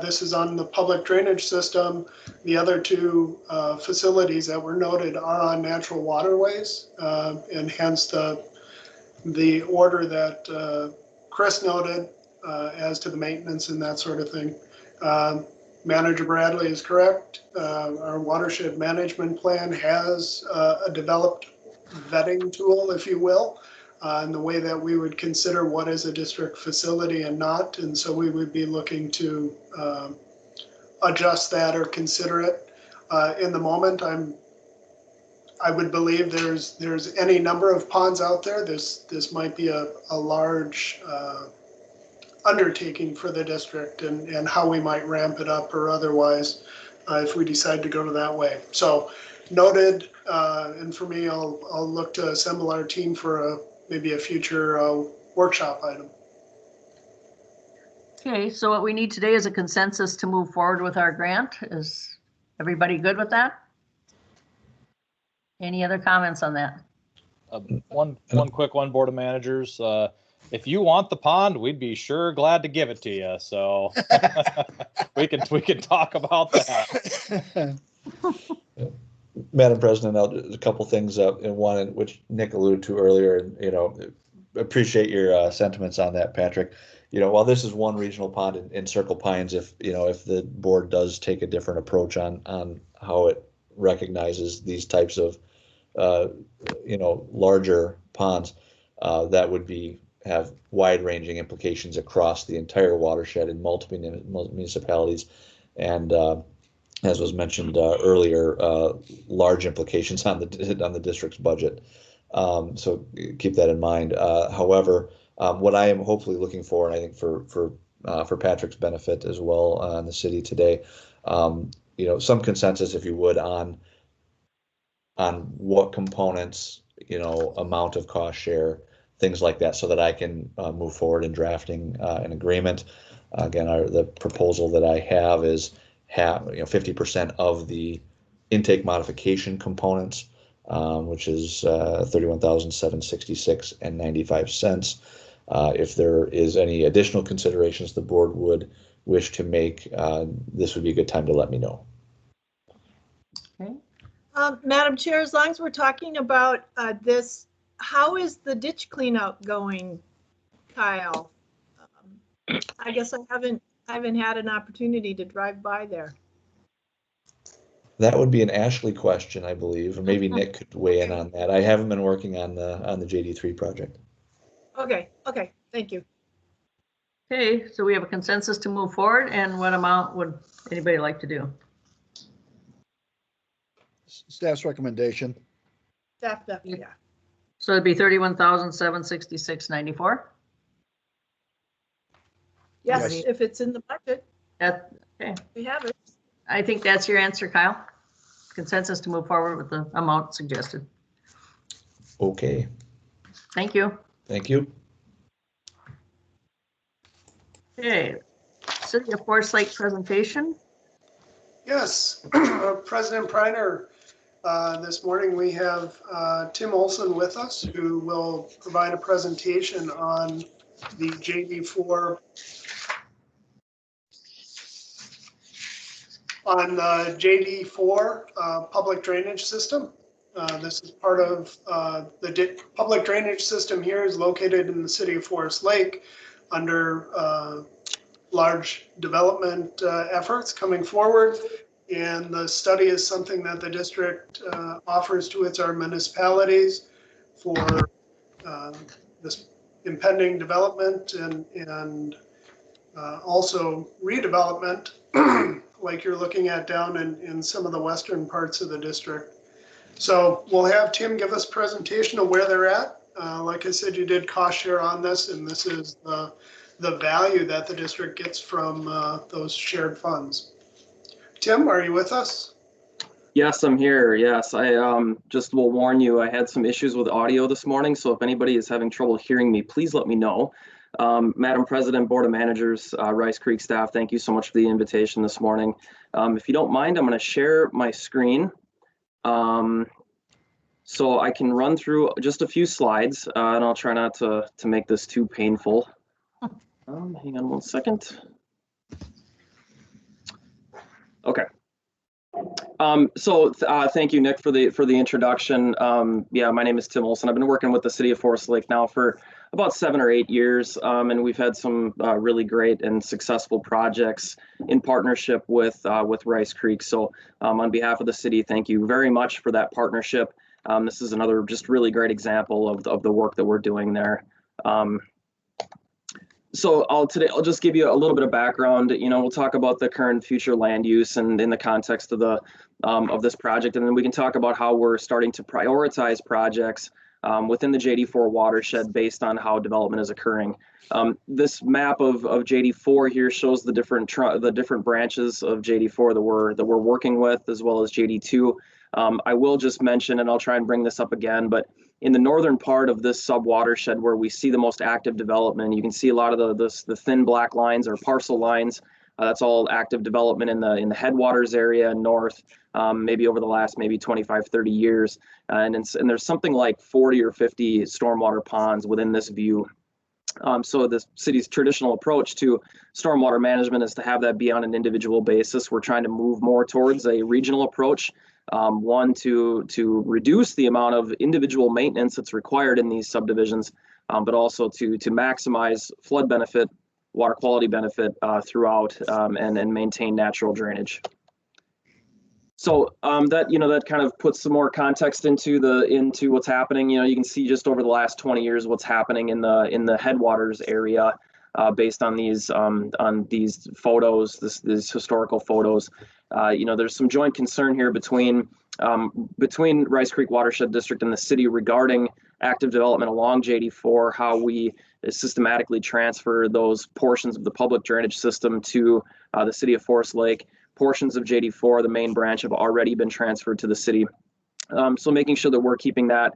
This is on the public drainage system. The other two facilities that were noted are on natural waterways, and hence the order that Chris noted as to the maintenance and that sort of thing. Manager Bradley is correct. Our watershed management plan has a developed vetting tool, if you will, in the way that we would consider what is a district facility and not. And so we would be looking to adjust that or consider it. In the moment, I would believe there's any number of ponds out there. This might be a large undertaking for the district, and how we might ramp it up or otherwise if we decide to go to that way. So noted, and for me, I'll look to assemble our team for maybe a future workshop item. Okay, so what we need today is a consensus to move forward with our grant. Is everybody good with that? Any other comments on that? One quick one, Board of Managers. If you want the pond, we'd be sure glad to give it to you. So we can talk about that. Madam President, a couple things up, and one which Nick alluded to earlier, and appreciate your sentiments on that, Patrick. While this is one regional pond in Circle Pines, if the board does take a different approach on how it recognizes these types of larger ponds, that would have wide-ranging implications across the entire watershed in multiple municipalities, and as was mentioned earlier, large implications on the district's budget. So keep that in mind. However, what I am hopefully looking for, and I think for Patrick's benefit as well in the city today, some consensus, if you would, on what components, amount of cost share, things like that, so that I can move forward in drafting an agreement. Again, the proposal that I have is 50% of the intake modification components, which is $31,766.95. If there is any additional considerations the board would wish to make, this would be a good time to let me know. Okay. Madam Chair, as long as we're talking about this, how is the ditch cleanout going, Kyle? I guess I haven't had an opportunity to drive by there. That would be an Ashley question, I believe, or maybe Nick could weigh in on that. I haven't been working on the JD3 project. Okay, thank you. Okay, so we have a consensus to move forward, and what amount would anybody like to do? Staff's recommendation. Staff, yeah. So it'd be $31,766.94. Yes, Yes. if it's in the budget, Okay. we have it. I think that's your answer, Kyle. Consensus to move forward with the amount suggested. Okay, Thank you. thank you. Okay, City of Forest Lake presentation. Yes, President Priner, this morning we have Tim Olson with us, who will provide a presentation on the JD4 public drainage system. This is part of the public drainage system here is located in the city of Forest Lake under large development efforts coming forward. And the study is something that the district offers to our municipalities for this impending development and Also redevelopment, like you're looking at down in some of the western parts of the district. So we'll have Tim give us a presentation of where they're at. Like I said, you did cost share on this, and this is the value that the district gets from those shared funds. Tim, are you with us? Yes, I'm here. Yes, I just will warn you, I had some issues with audio this morning, so if anybody is having trouble hearing me, please let me know. Madam President, Board of Managers, Rice Creek staff, thank you so much for the invitation this morning. If you don't mind, I'm going to share my screen so I can run through just a few slides, and I'll try not to make this too painful. Hang on one second. Okay. Thank you, Nick, for the introduction. Yeah, my name is Tim Olson. I've been working with the City of Forest Lake now for about 7 or 8 years, and we've had some really great and successful projects in partnership with Rice Creek. So on behalf of the city, thank you very much for that partnership. This is another just really great example of the work that we're doing there. Today I'll just give you a little bit of background. You know, we'll talk about the current future land use and in the context of the of this project, and then we can talk about how we're starting to prioritize projects within the JD4 watershed based on how development is occurring. This map of JD4 here shows the different branches of JD4 that we're working with, as well as JD2. I will just mention, and I'll try and bring this up again, but in the northern part of this sub-watershed where we see the most active development, you can see a lot of the thin black lines or parcel lines. That's all active development in the headwaters area north, maybe over the last 25, 30 years. And there's something like 40 or 50 stormwater ponds within this view. So the city's traditional approach to stormwater management is to have that be on an individual basis. We're trying to move more towards a regional approach. One, to reduce the amount of individual maintenance that's required in these subdivisions, but also to maximize flood benefit, water quality benefit throughout, and maintain natural drainage. So that kind of puts some more context into what's happening. You know, you can see just over the last 20 years what's happening in the headwaters area. Based on these photos, these historical photos, there's some joint concern here between Rice Creek Watershed District and the city regarding active development along JD4, how we systematically transfer those portions of the public drainage system to the city of Forest Lake. Portions of JD4, the main branch, have already been transferred to the city. So making sure that we're keeping that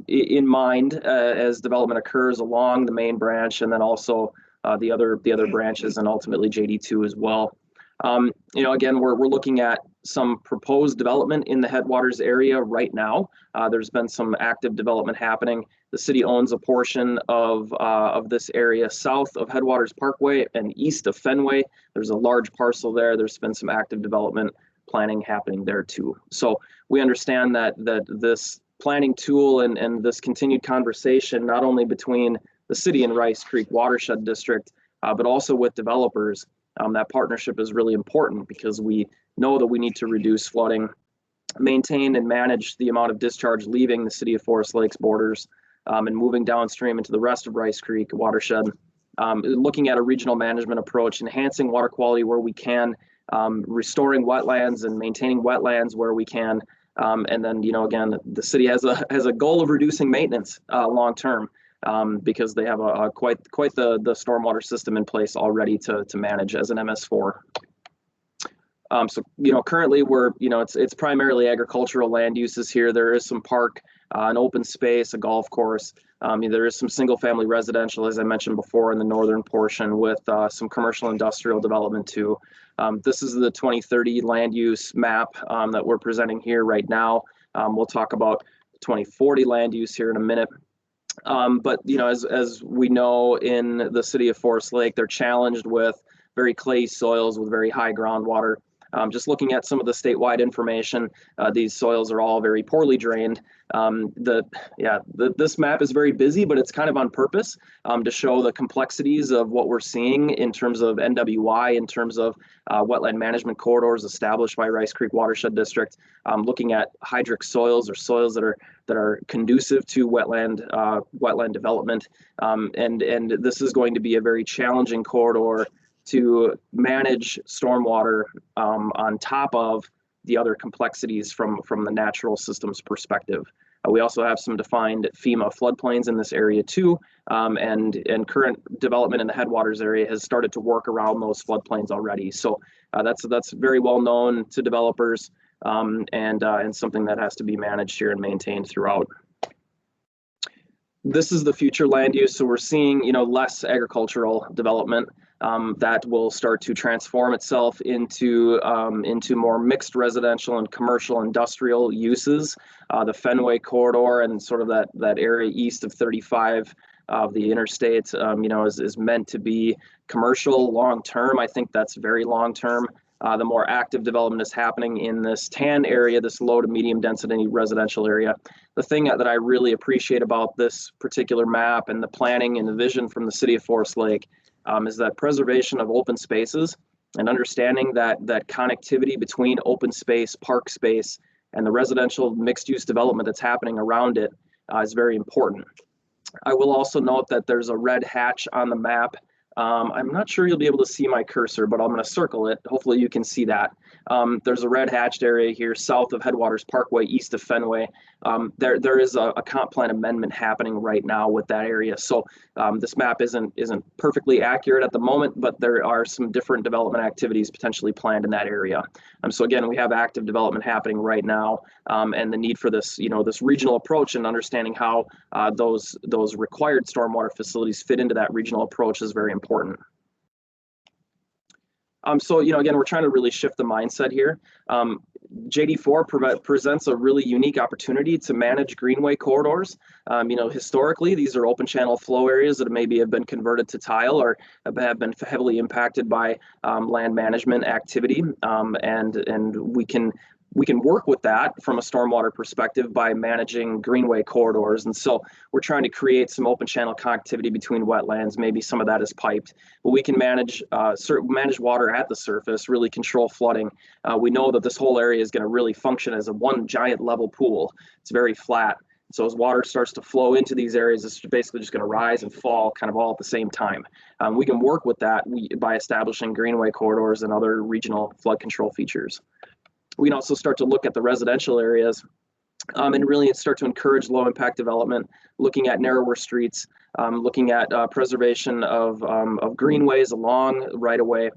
in mind as development occurs along the main branch, and then also the other branches, and ultimately JD2 as well. Again, we're looking at some proposed development in the headwaters area right now. There's been some active development happening. The city owns a portion of this area south of Headwaters Parkway and east of Fenway. There's a large parcel there. There's been some active development planning happening there too. So we understand that this planning tool and this continued conversation, not only between the city and Rice Creek Watershed District, but also with developers, that partnership is really important because we know that we need to reduce flooding, maintain and manage the amount of discharge leaving the city of Forest Lake's borders, and moving downstream into the rest of Rice Creek Watershed. Looking at a regional management approach, enhancing water quality where we can, restoring wetlands and maintaining wetlands where we can. And then, again, the city has a goal of reducing maintenance long term, because they have quite the stormwater system in place already to manage as an MS4. Currently it's primarily agricultural land uses here. There is some park, an open space, a golf course. There is some single family residential, as I mentioned before, in the northern portion, with some commercial industrial development too. This is the 2030 land use map that we're presenting here right now. We'll talk about 2040 land use here in a minute. But as we know, in the city of Forest Lake, they're challenged with very clay soils with very high groundwater. Just looking at some of the statewide information, these soils are all very poorly drained. This map is very busy, but it's kind of on purpose to show the complexities of what we're seeing in terms of NWI, in terms of wetland management corridors established by Rice Creek Watershed District, looking at hydric soils or soils that are conducive to wetland development. And this is going to be a very challenging corridor to manage stormwater on top of the other complexities from the natural systems perspective. We also have some defined FEMA floodplains in this area too, and current development in the headwaters area has started to work around those floodplains already. So that's very well known to developers, and something that has to be managed here and maintained throughout. This is the future land use, so we're seeing less agricultural development that will start to transform itself into more mixed residential and commercial industrial uses. The Fenway corridor and sort of that area east of 35 of the interstate, is meant to be commercial long term. I think that's very long term. The more active development is happening in this TAN area, this low to medium density residential area. The thing that I really appreciate about this particular map and the planning and the vision from the city of Forest Lake is that preservation of open spaces and understanding that connectivity between open space, park space, and the residential mixed use development that's happening around it is very important. I will also note that there's a red hatch on the map. I'm not sure you'll be able to see my cursor, but I'm going to circle it. Hopefully you can see that. There's a red hatched area here south of Headwaters Parkway, east of Fenway. There is a comp plan amendment happening right now with that area. So this map isn't perfectly accurate at the moment, but there are some different development activities potentially planned in that area. So again, we have active development happening right now, and the need for this, this regional approach and understanding how those required stormwater facilities fit into that regional approach is very important. So, again, we're trying to really shift the mindset here. JD4 presents a really unique opportunity to manage greenway corridors. Historically, these are open channel flow areas that maybe have been converted to tile or have been heavily impacted by land management activity. And we can work with that from a stormwater perspective by managing greenway corridors. And so we're trying to create some open channel connectivity between wetlands. Maybe some of that is piped, but we can manage water at the surface, really control flooding. We know that this whole area is going to really function as one giant level pool. It's very flat. So as water starts to flow into these areas, it's basically just going to rise and fall kind of all at the same time. We can work with that by establishing greenway corridors and other regional flood control features. We can also start to look at the residential areas and really start to encourage low impact development, looking at narrower streets, looking at preservation of greenways along right of way.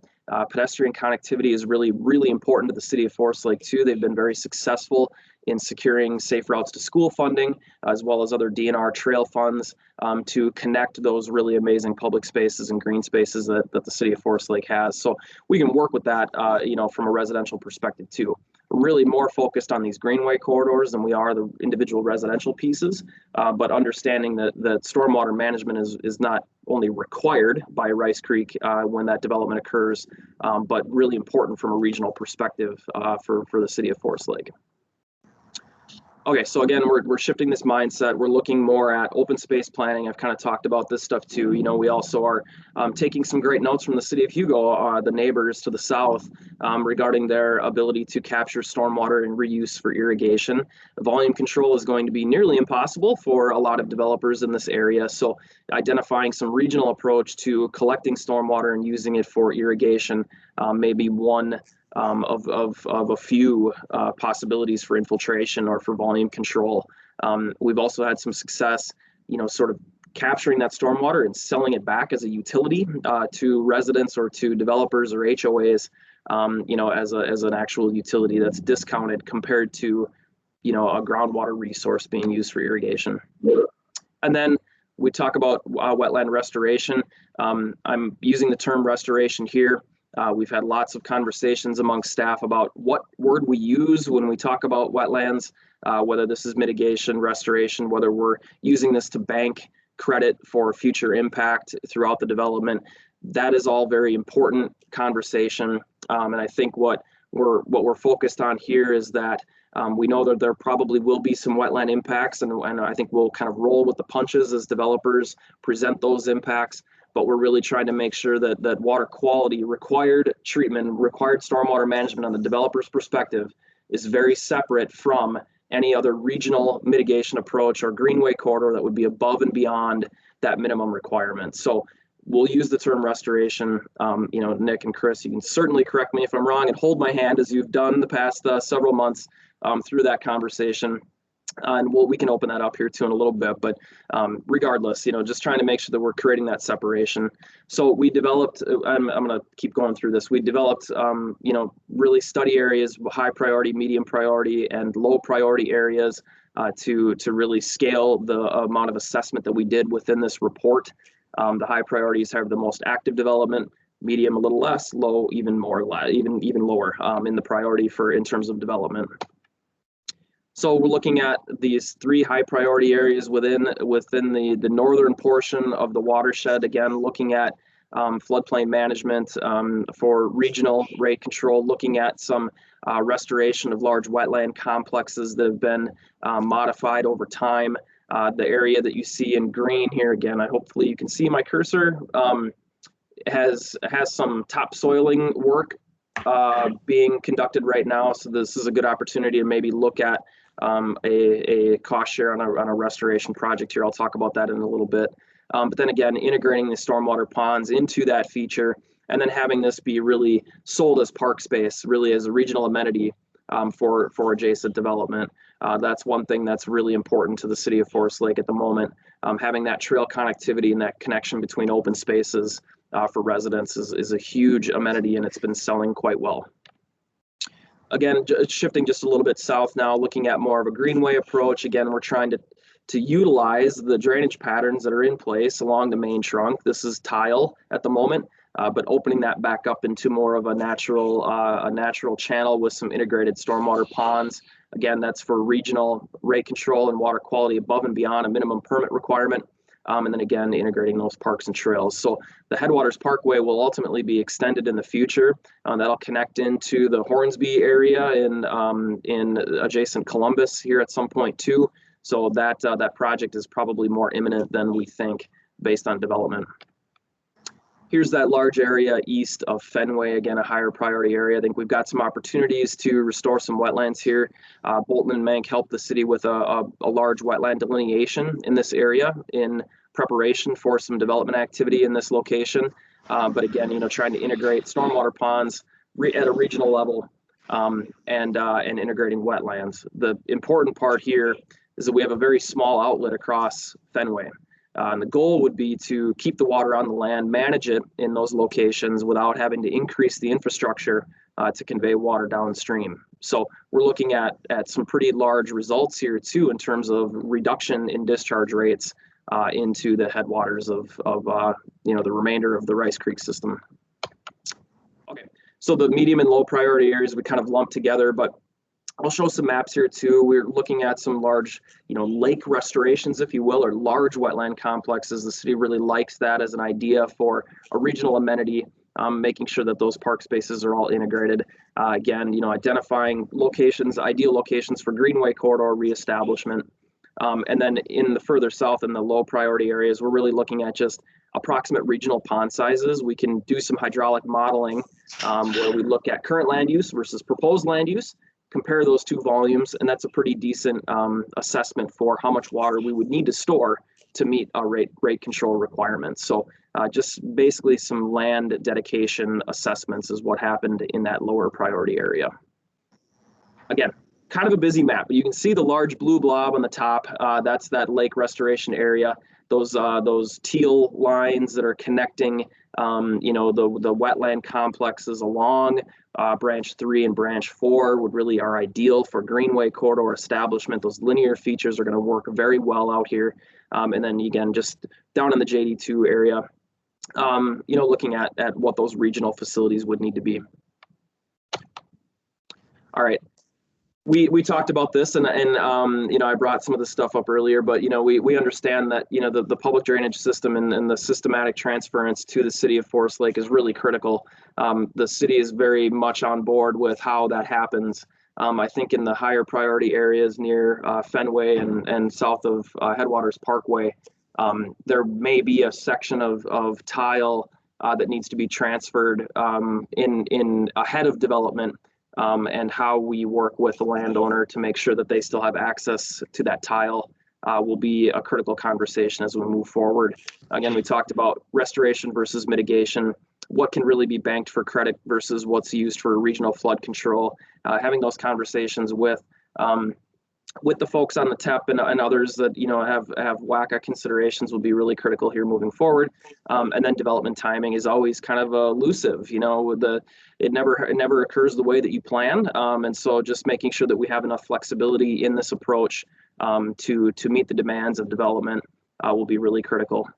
Pedestrian connectivity is really, really important to the city of Forest Lake too. They've been very successful in securing safe routes to school funding, as well as other DNR trail funds to connect those really amazing public spaces and green spaces that the city of Forest Lake has. So we can work with that, from a residential perspective too. We're really more focused on these greenway corridors than we are the individual residential pieces, but understanding that stormwater management is not only required by Rice Creek when that development occurs, but really important from a regional perspective for the city of Forest Lake. Okay, so again, we're shifting this mindset. We're looking more at open space planning. I've kind of talked about this stuff too. We also are taking some great notes from the city of Hugo, the neighbors to the south, regarding their ability to capture stormwater and reuse for irrigation. Volume control is going to be nearly impossible for a lot of developers in this area. So identifying some regional approach to collecting stormwater and using it for irrigation may be one of a few possibilities for infiltration or for volume control. We've also had some success, sort of capturing that stormwater and selling it back as a utility to residents or to developers or HOAs, as an actual utility that's discounted compared to, a groundwater resource being used for irrigation. And then we talk about wetland restoration. I'm using the term restoration here. We've had lots of conversations among staff about what word we use when we talk about wetlands, whether this is mitigation, restoration, whether we're using this to bank credit for future impact throughout the development. That is all very important conversation. And I think what we're focused on here is that we know that there probably will be some wetland impacts, and I think we'll kind of roll with the punches as developers present those impacts. But we're really trying to make sure that water quality, required treatment, required stormwater management on the developer's perspective is very separate from any other regional mitigation approach or greenway corridor that would be above and beyond that minimum requirement. So we'll use the term restoration. Nick and Chris, you can certainly correct me if I'm wrong and hold my hand as you've done the past several months through that conversation. And we can open that up here too in a little bit, but regardless, just trying to make sure that we're creating that separation. So we developed, I'm going to keep going through this. We developed, really study areas, high priority, medium priority, and low priority areas to really scale the amount of assessment that we did within this report. The high priorities have the most active development, medium a little less, low even more, even lower in the priority in terms of development. So we're looking at these 3 high priority areas within the northern portion of the watershed. Again, looking at floodplain management for regional rate control, looking at some restoration of large wetland complexes that have been modified over time. The area that you see in green here, again, hopefully you can see my cursor, has some topsoiling work being conducted right now. So this is a good opportunity to maybe look at a cost share on a restoration project here. I'll talk about that in a little bit. But then again, integrating the stormwater ponds into that feature, and then having this be really sold as park space, really as a regional amenity for adjacent development. That's one thing that's really important to the city of Forest Lake at the moment. Having that trail connectivity and that connection between open spaces for residents is a huge amenity, and it's been selling quite well. Again, shifting just a little bit south now, looking at more of a greenway approach. Again, we're trying to utilize the drainage patterns that are in place along the main trunk. This is tile at the moment, but opening that back up into more of a natural channel with some integrated stormwater ponds. Again, that's for regional rate control and water quality above and beyond a minimum permit requirement. And then again, integrating those parks and trails. So the Headwaters Parkway will ultimately be extended in the future. That'll connect into the Hornsby area in adjacent Columbus here at some point too. So that project is probably more imminent than we think based on development. Here's that large area east of Fenway, again, a higher priority area. I think we've got some opportunities to restore some wetlands here. Bolton and Mank helped the city with a large wetland delineation in this area in preparation for some development activity in this location. But again, trying to integrate stormwater ponds at a regional level and integrating wetlands. The important part here is that we have a very small outlet across Fenway. And the goal would be to keep the water on the land, manage it in those locations without having to increase the infrastructure to convey water downstream. So we're looking at some pretty large results here too in terms of reduction in discharge rates into the headwaters of the remainder of the Rice Creek system. Okay, so the medium and low priority areas we kind of lump together, but I'll show some maps here too. We're looking at some large, lake restorations, if you will, or large wetland complexes. The city really likes that as an idea for a regional amenity, making sure that those park spaces are all integrated. Again, identifying locations, ideal locations for greenway corridor reestablishment. And then in the further south in the low priority areas, we're really looking at just approximate regional pond sizes. We can do some hydraulic modeling where we look at current land use versus proposed land use, compare those two volumes, and that's a pretty decent assessment for how much water we would need to store to meet our rate control requirements. So just basically some land dedication assessments is what happened in that lower priority area. Again, kind of a busy map, but you can see the large blue blob on the top. That's that lake restoration area. Those teal lines that are connecting, the wetland complexes along branch 3 and branch 4 are ideal for greenway corridor establishment. Those linear features are going to work very well out here. And then again, just down in the JD2 area, looking at what those regional facilities would need to be. All right. We talked about this and I brought some of the stuff up earlier, but we understand that the public drainage system and the systematic transference to the city of Forest Lake is really critical. The city is very much on board with how that happens. I think in the higher priority areas near Fenway and south of Headwaters Parkway, there may be a section of tile that needs to be transferred in ahead of development. And how we work with the landowner to make sure that they still have access to that tile will be a critical conversation as we move forward. Again, we talked about restoration versus mitigation, what can really be banked for credit versus what's used for regional flood control. Having those conversations with the folks on the TEP and others that have WACA considerations will be really critical here moving forward. And then development timing is always kind of elusive. It never occurs the way that you plan. And so just making sure that we have enough flexibility in this approach to meet the demands of development will be really critical.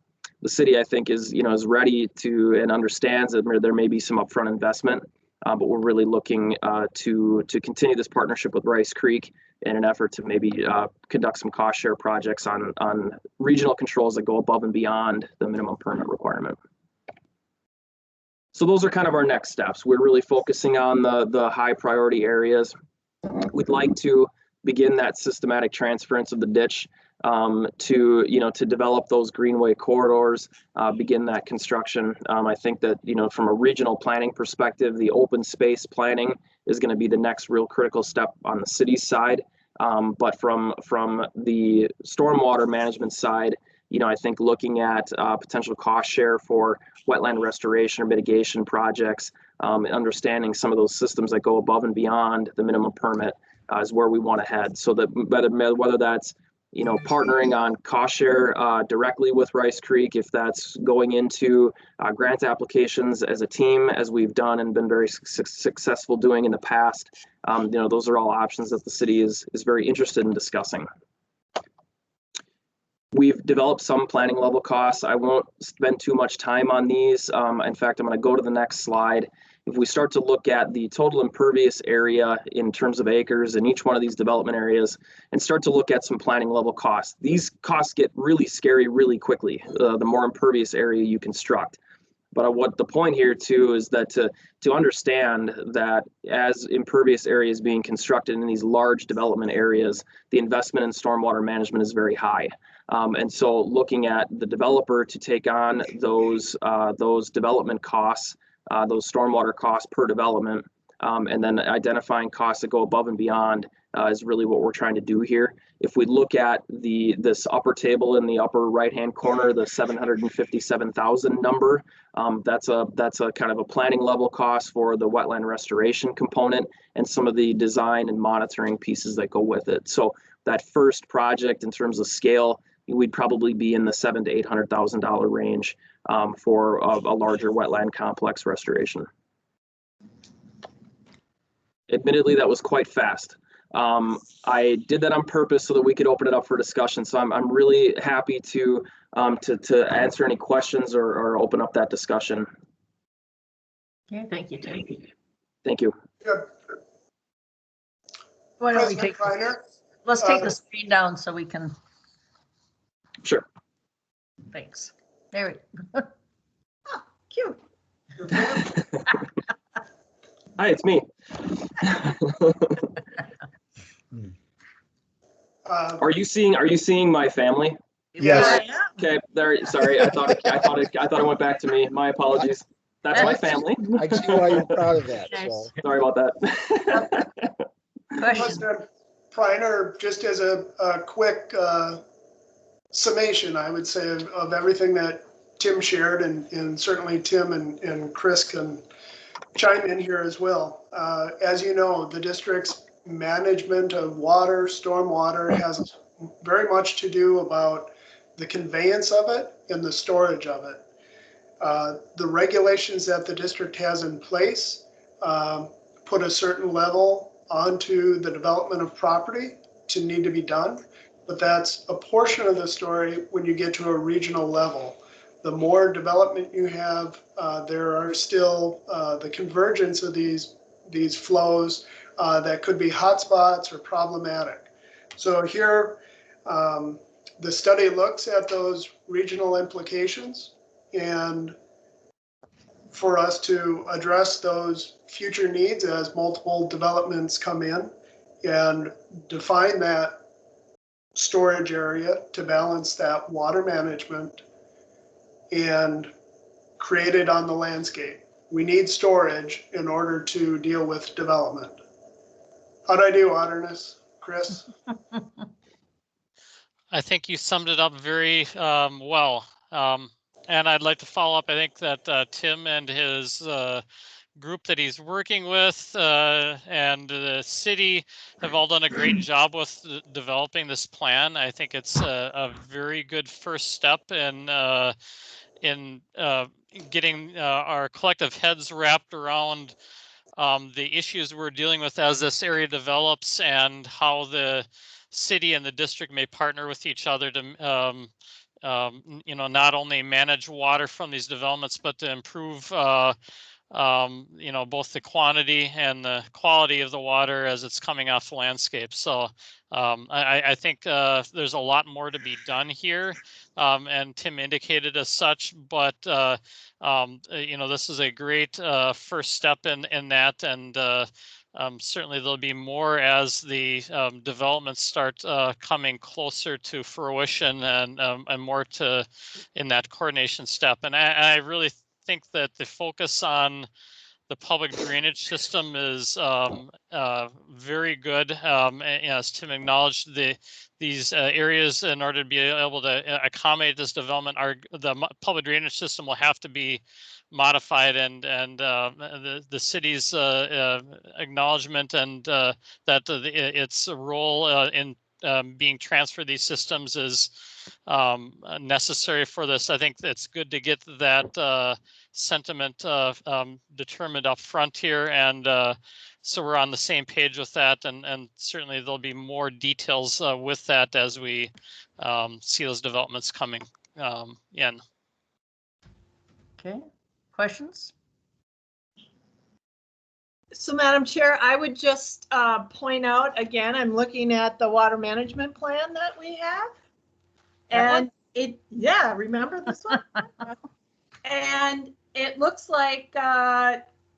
The city, I think, is ready to and understands that there may be some upfront investment, but we're really looking to continue this partnership with Rice Creek in an effort to maybe conduct some cost share projects on regional controls that go above and beyond the minimum permit requirement. So those are kind of our next steps. We're really focusing on the high priority areas. We'd like to begin that systematic transference of the ditch to develop those greenway corridors, begin that construction. I think that from a regional planning perspective, the open space planning is going to be the next real critical step on the city's side. But from the stormwater management side, I think looking at potential cost share for wetland restoration or mitigation projects, understanding some of those systems that go above and beyond the minimum permit is where we want to head. So that whether that's partnering on cost share directly with Rice Creek, if that's going into grant applications as a team, as we've done and been very successful doing in the past, those are all options that the city is very interested in discussing. We've developed some planning level costs. I won't spend too much time on these. In fact, I'm going to go to the next slide. If we start to look at the total impervious area in terms of acres in each one of these development areas and start to look at some planning level costs, these costs get really scary really quickly, the more impervious area you construct. But what the point here too is that to understand that as impervious areas being constructed in these large development areas, the investment in stormwater management is very high. And so looking at the developer to take on those development costs, those stormwater costs per development, and then identifying costs that go above and beyond is really what we're trying to do here. If we look at this upper table in the upper right-hand corner, the 757,000 number, that's a kind of a planning level cost for the wetland restoration component and some of the design and monitoring pieces that go with it. So that first project in terms of scale, we'd probably be in the $700,000 to $800,000 range for a larger wetland complex restoration. Admittedly, that was quite fast. I did that on purpose so that we could open it up for discussion. So I'm really happy to answer any questions or open up that discussion. Okay, thank you, Tim. Thank you. Good. Why don't we President Kreiner? let's take the screen down so we can. Sure. Thanks. There we go. Oh, cute. Hi, it's me. Are you seeing my family? Yes. Okay. There. Sorry. I thought it went back to me. My apologies. That's my family. I can see why you're proud of that. So. Sorry about that. President Kreiner, just as a quick summation, I would say, of everything that Tim shared, and certainly Tim and Chris can chime in here as well. As you know, the district's management of water, stormwater, has very much to do about the conveyance of it and the storage of it. The regulations that the district has in place put a certain level onto the development of property to need to be done, but that's a portion of the story when you get to a regional level. The more development you have, there are still the convergence of these flows that could be hotspots or problematic. So here, the study looks at those regional implications, and for us to address those future needs as multiple developments come in and define that storage area to balance that water management and create it on the landscape. We need storage in order to deal with development. How'd I do, Otterness? Chris? I think you summed it up very well. And I'd like to follow up. I think that Tim and his group that he's working with and the city have all done a great job with developing this plan. I think it's a very good first step in getting our collective heads wrapped around the issues we're dealing with as this area develops and how the city and the district may partner with each other to not only manage water from these developments, but to improve both the quantity and the quality of the water as it's coming off the landscape. So I think there's a lot more to be done here, and Tim indicated as such, but this is a great first step in that, and certainly there'll be more as the developments start coming closer to fruition and more to in that coordination step. And I really think that the focus on the public drainage system is very good. As Tim acknowledged, these areas, in order to be able to accommodate this development, the public drainage system will have to be modified, and the city's acknowledgement and that its role in being transferred these systems is necessary for this. I think it's good to get that sentiment determined up front here, and so we're on the same page with that, and certainly there'll be more details with that as we see those developments coming in. Okay, questions? So, Madam Chair, I would just point out again, I'm looking at the water management plan that we have. And remember this one? And it looks like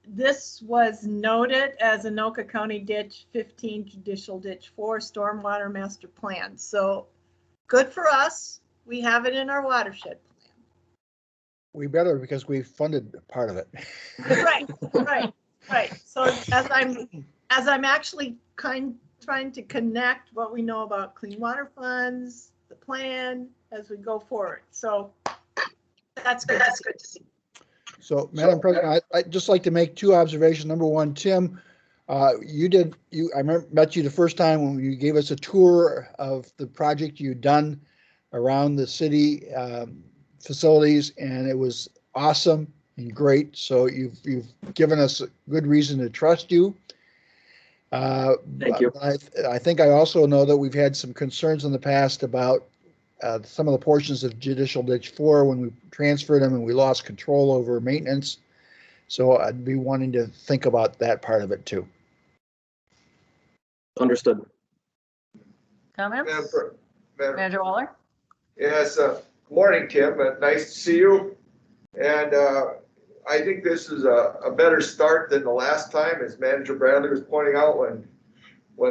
this was noted as Anoka County Ditch 15 Judicial Ditch 4 Stormwater Master Plan. So good for us. We have it in our watershed plan. We better, because we funded part of it. Right. So as I'm actually trying to connect what we know about clean water funds, the plan as we go forward. So that's good. That's good to see. So, Madam President, I'd just like to make two observations. Number one, Tim, I met you the first time when you gave us a tour of the project you'd done around the city facilities, and it was awesome and great. So you've given us a good reason to trust you. Thank you. I think I also know that we've had some concerns in the past about some of the portions of Judicial Ditch 4 when we transferred them and we lost control over maintenance. So I'd be wanting to think about that part of it too. Understood. Comments? Manager Waller? Yes, good morning, Tim. Nice to see you. And I think this is a better start than the last time, as Manager Bradley was pointing out, when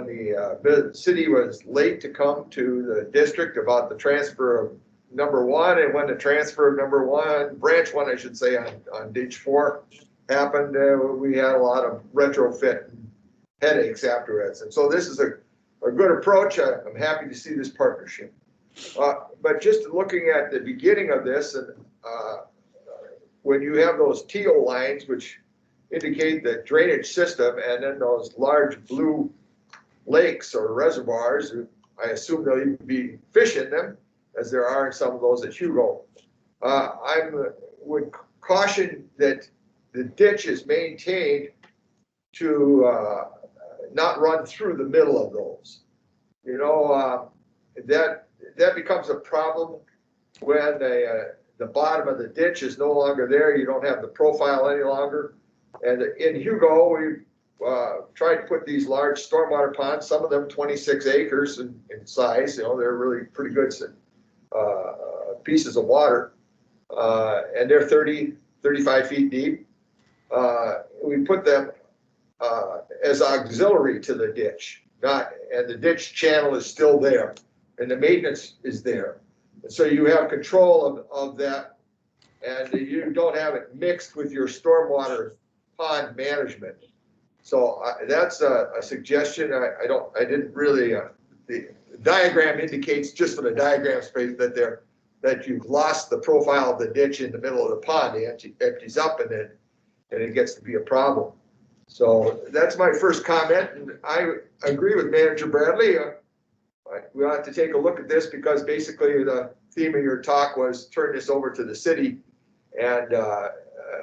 the city was late to come to the district about the transfer of number 1, and when the transfer of branch 1, I should say, on ditch 4 happened, we had a lot of retrofit headaches afterwards. And so this is a good approach. I'm happy to see this partnership. But just looking at the beginning of this, and when you have those teal lines, which indicate the drainage system, and then those large blue lakes or reservoirs, I assume there'll even be fish in them, as there are in some of those at Hugo. I would caution that the ditch is maintained to not run through the middle of those. You know, that becomes a problem when the bottom of the ditch is no longer there. You don't have the profile any longer. And in Hugo, we tried to put these large stormwater ponds, some of them 26 acres in size. You know, they're really pretty good pieces of water. And they're 30, 35 feet deep. We put them as auxiliary to the ditch, and the ditch channel is still there, and the maintenance is there. And so you have control of that, and you don't have it mixed with your stormwater pond management. So that's a suggestion. I didn't really the diagram indicates just from the diagram space that you've lost the profile of the ditch in the middle of the pond. It empties up and it gets to be a problem. So that's my first comment, and I agree with Manager Bradley. We ought to take a look at this because basically the theme of your talk was turn this over to the city, and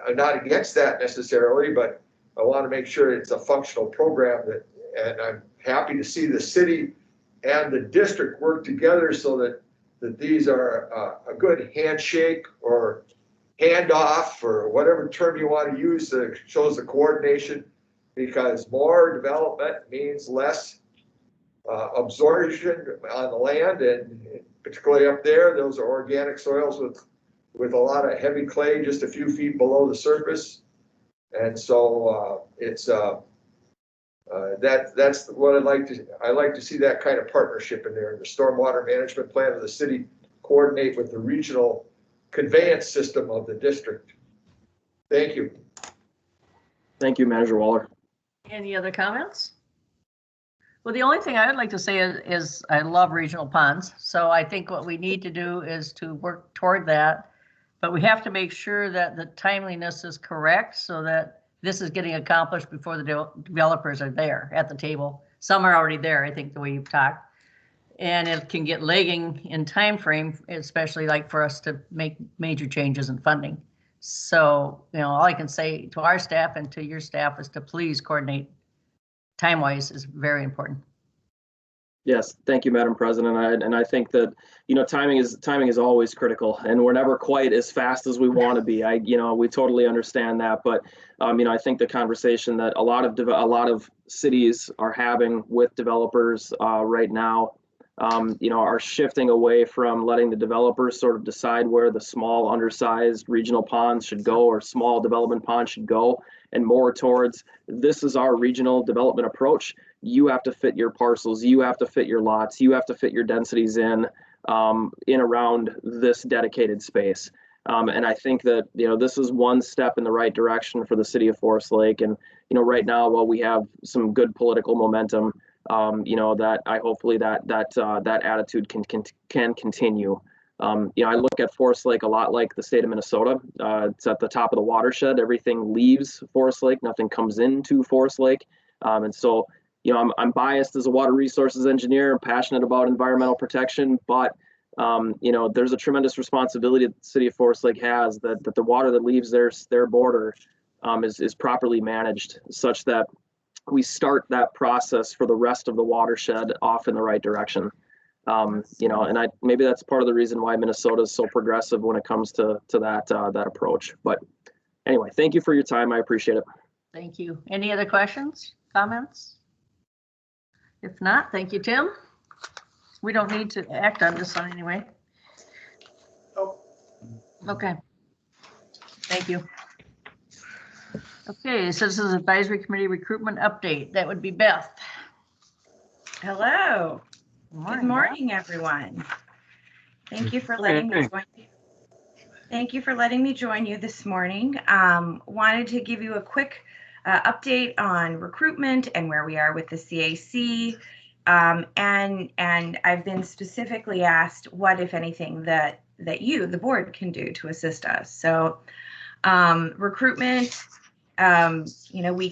I'm not against that necessarily, but I want to make sure it's a functional program and I'm happy to see the city and the district work together so that these are a good handshake or handoff or whatever term you want to use that shows the coordination, because more development means less absorption on the land, and particularly up there, those are organic soils with a lot of heavy clay just a few feet below the surface. And so that's what I like to see, that kind of partnership in there. The stormwater management plan of the city coordinate with the regional conveyance system of the district. Thank you. Thank you, Manager Waller. Any other comments? Well, the only thing I would like to say is I love regional ponds. So I think what we need to do is to work toward that. But we have to make sure that the timeliness is correct so that this is getting accomplished before the developers are there at the table. Some are already there, I think, the way you've talked. And it can get lagging in time frame, especially like for us to make major changes in funding. So, all I can say to our staff and to your staff is to please coordinate. Time-wise is very important. Yes, thank you, Madam President. And I think that, timing is always critical, and we're never quite as fast as we want to be. We totally understand that, but I think the conversation that a lot of cities are having with developers right now, are shifting away from letting the developers sort of decide where the small, undersized regional ponds should go or small development ponds should go, and more towards, this is our regional development approach. You have to fit your parcels, you have to fit your lots, you have to fit your densities in around this dedicated space. And I think that, this is one step in the right direction for the city of Forest Lake. And, right now, while we have some good political momentum, that I hopefully that attitude can continue. I look at Forest Lake a lot like the state of Minnesota. It's at the top of the watershed. Everything leaves Forest Lake. Nothing comes into Forest Lake. And so, I'm biased as a water resources engineer. I'm passionate about environmental protection, but, there's a tremendous responsibility that the city of Forest Lake has that the water that leaves their border is properly managed such that we start that process for the rest of the watershed off in the right direction. And maybe that's part of the reason why Minnesota is so progressive when it comes to that approach. But anyway, thank you for your time. I appreciate it. Thank you. Any other questions, comments? If not, thank you, Tim. We don't need to act on this one anyway. Oh. Okay. Thank you. Okay, Citizens Advisory Committee recruitment update. That would be Beth. Hello. Good Good morning, everyone. Thank you for letting me join you. Thank you for letting me join you this morning. Wanted to give you a quick update on recruitment and where we are with the CAC. And I've been specifically asked what, if anything, that you, the board, can do to assist us. So recruitment, we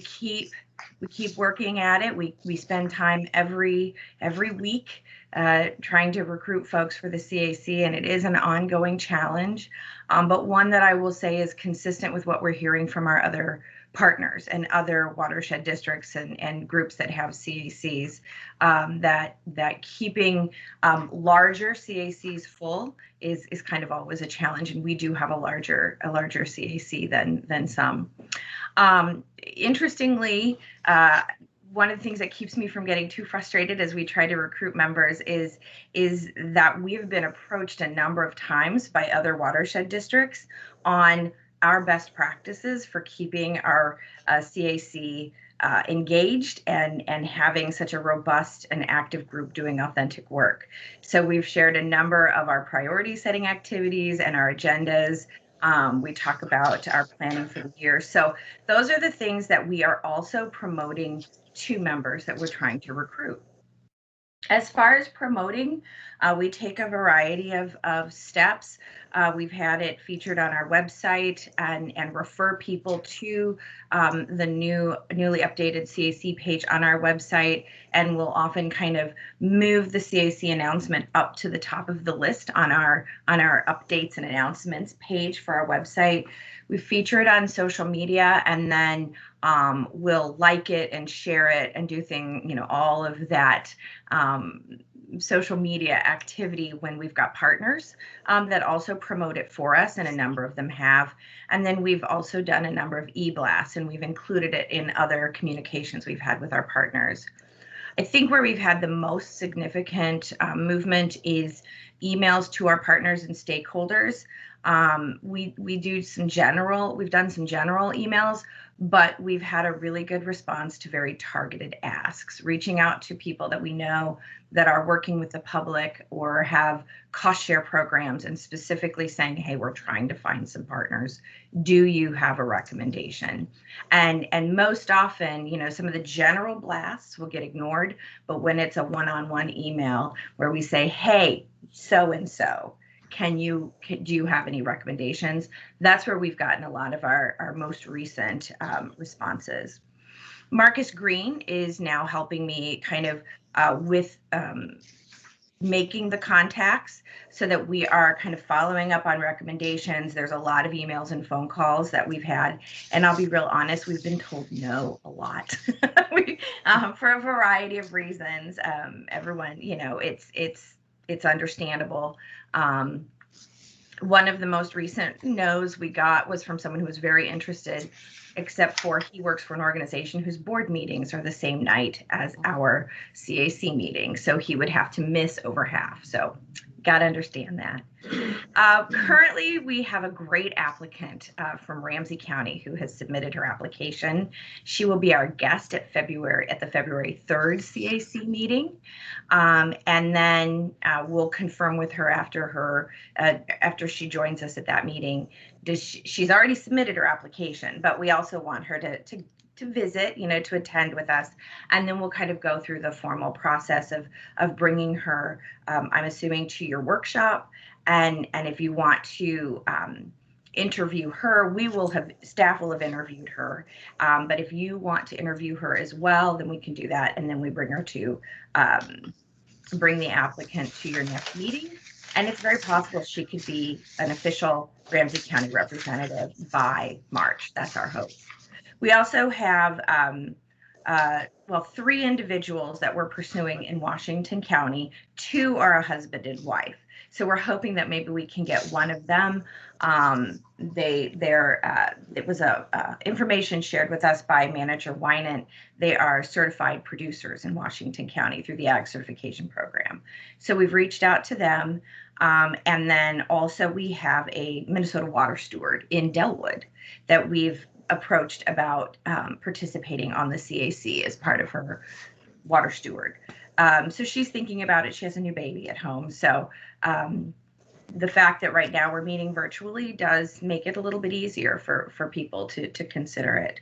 keep working at it. We spend time every week trying to recruit folks for the CAC, and it is an ongoing challenge, but one that I will say is consistent with what we're hearing from our other partners and other watershed districts and groups that have CACs, that keeping larger CACs full is kind of always a challenge, and we do have a larger CAC than some. Interestingly, one of the things that keeps me from getting too frustrated as we try to recruit members is that we've been approached a number of times by other watershed districts on our best practices for keeping our CAC engaged and having such a robust and active group doing authentic work. So we've shared a number of our priority setting activities and our agendas. We talk about our planning for the year. So those are the things that we are also promoting to members that we're trying to recruit. As far as promoting, we take a variety of steps. We've had it featured on our website and refer people to the newly updated CAC page on our website, and we'll often kind of move the CAC announcement up to the top of the list on our updates and announcements page for our website. We feature it on social media, and then we'll like it and share it and do all of that social media activity when we've got partners that also promote it for us, and a number of them have. And then we've also done a number of e-blasts, and we've included it in other communications we've had with our partners. I think where we've had the most significant movement is emails to our partners and stakeholders. We've done some general emails, but we've had a really good response to very targeted asks, reaching out to people that we know that are working with the public or have cost share programs, and specifically saying, hey, we're trying to find some partners. Do you have a recommendation? And most often, some of the general blasts will get ignored, but when it's a one-on-one email where we say, hey, so-and-so, do you have any recommendations? That's where we've gotten a lot of our most recent responses. Marcus Green is now helping me kind of with making the contacts so that we are kind of following up on recommendations. There's a lot of emails and phone calls that we've had, and I'll be real honest, we've been told no a lot for a variety of reasons. Everyone, it's understandable. One of the most recent no's we got was from someone who was very interested, except for he works for an organization whose board meetings are the same night as our CAC meeting. So he would have to miss over half. So got to understand that. Currently, we have a great applicant from Ramsey County who has submitted her application. She will be our guest at the February 3rd CAC meeting. And then we'll confirm with her after she joins us at that meeting. She's already submitted her application, but we also want her to visit, to attend with us. And then we'll kind of go through the formal process of bringing her, I'm assuming, to your workshop. And if you want to interview her, staff will have interviewed her. But if you want to interview her as well, then we can do that. And then we bring her to, bring the applicant to your next meeting. And it's very possible she could be an official Ramsey County representative by March. That's our hope. We also have, 3 individuals that we're pursuing in Washington County. 2 are a husband and wife. So we're hoping that maybe we can get one of them. It was information shared with us by Manager Wynant. They are certified producers in Washington County through the Ag Certification Program. So we've reached out to them. And then also we have a Minnesota water steward in Delwood that we've approached about participating on the CAC as part of her water steward. So she's thinking about it. She has a new baby at home. So the fact that right now we're meeting virtually does make it a little bit easier for people to consider it.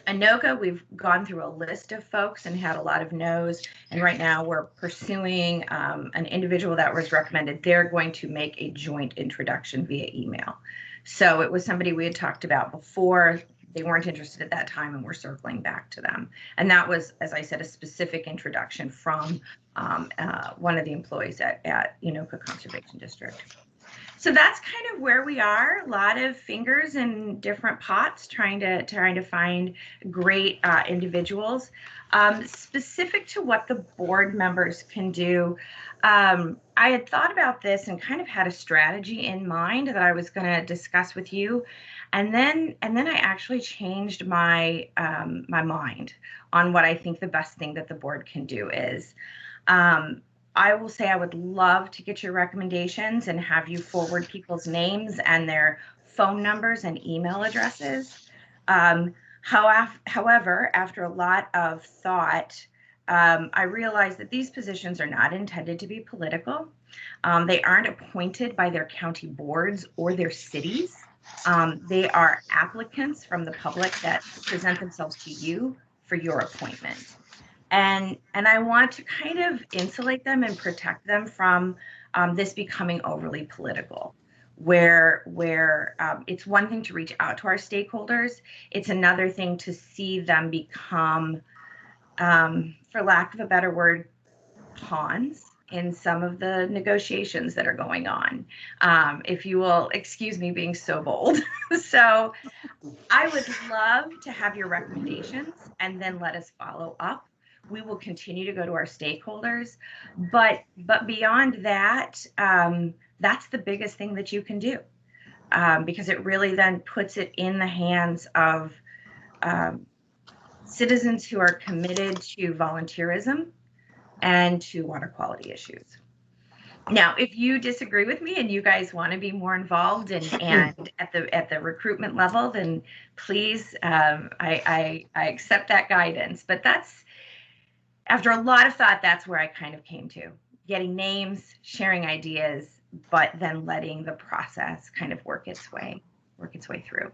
Anoka, we've gone through a list of folks and had a lot of no's. And right now we're pursuing an individual that was recommended. They're going to make a joint introduction via email. So it was somebody we had talked about before. They weren't interested at that time, and we're circling back to them. And that was, as I said, a specific introduction from one of the employees at Unoka Conservation District. So that's kind of where we are. A lot of fingers in different pots, trying to find great individuals. Specific to what the board members can do, I had thought about this and kind of had a strategy in mind that I was going to discuss with you, and then I actually changed my my mind on what I think the best thing that the board can do is. I will say I would love to get your recommendations and have you forward people's names and their phone numbers and email addresses. However, after a lot of thought, I realized that these positions are not intended to be political. They aren't appointed by their county boards or their cities. They are applicants from the public that present themselves to you for your appointment. And I want to kind of insulate them and protect them from this becoming overly political, where it's one thing to reach out to our stakeholders. It's another thing to see them become, for lack of a better word, pawns in some of the negotiations that are going on. If you will excuse me being so bold. So I would love to have your recommendations and then let us follow up. We will continue to go to our stakeholders, but beyond that, that's the biggest thing that you can do, because it really then puts it in the hands of citizens who are committed to volunteerism and to water quality issues. Now, if you disagree with me and you guys want to be more involved and at the recruitment level, then please, I accept that guidance. But that's, after a lot of thought, that's where I kind of came to. Getting names, sharing ideas, but then letting the process kind of work its way through.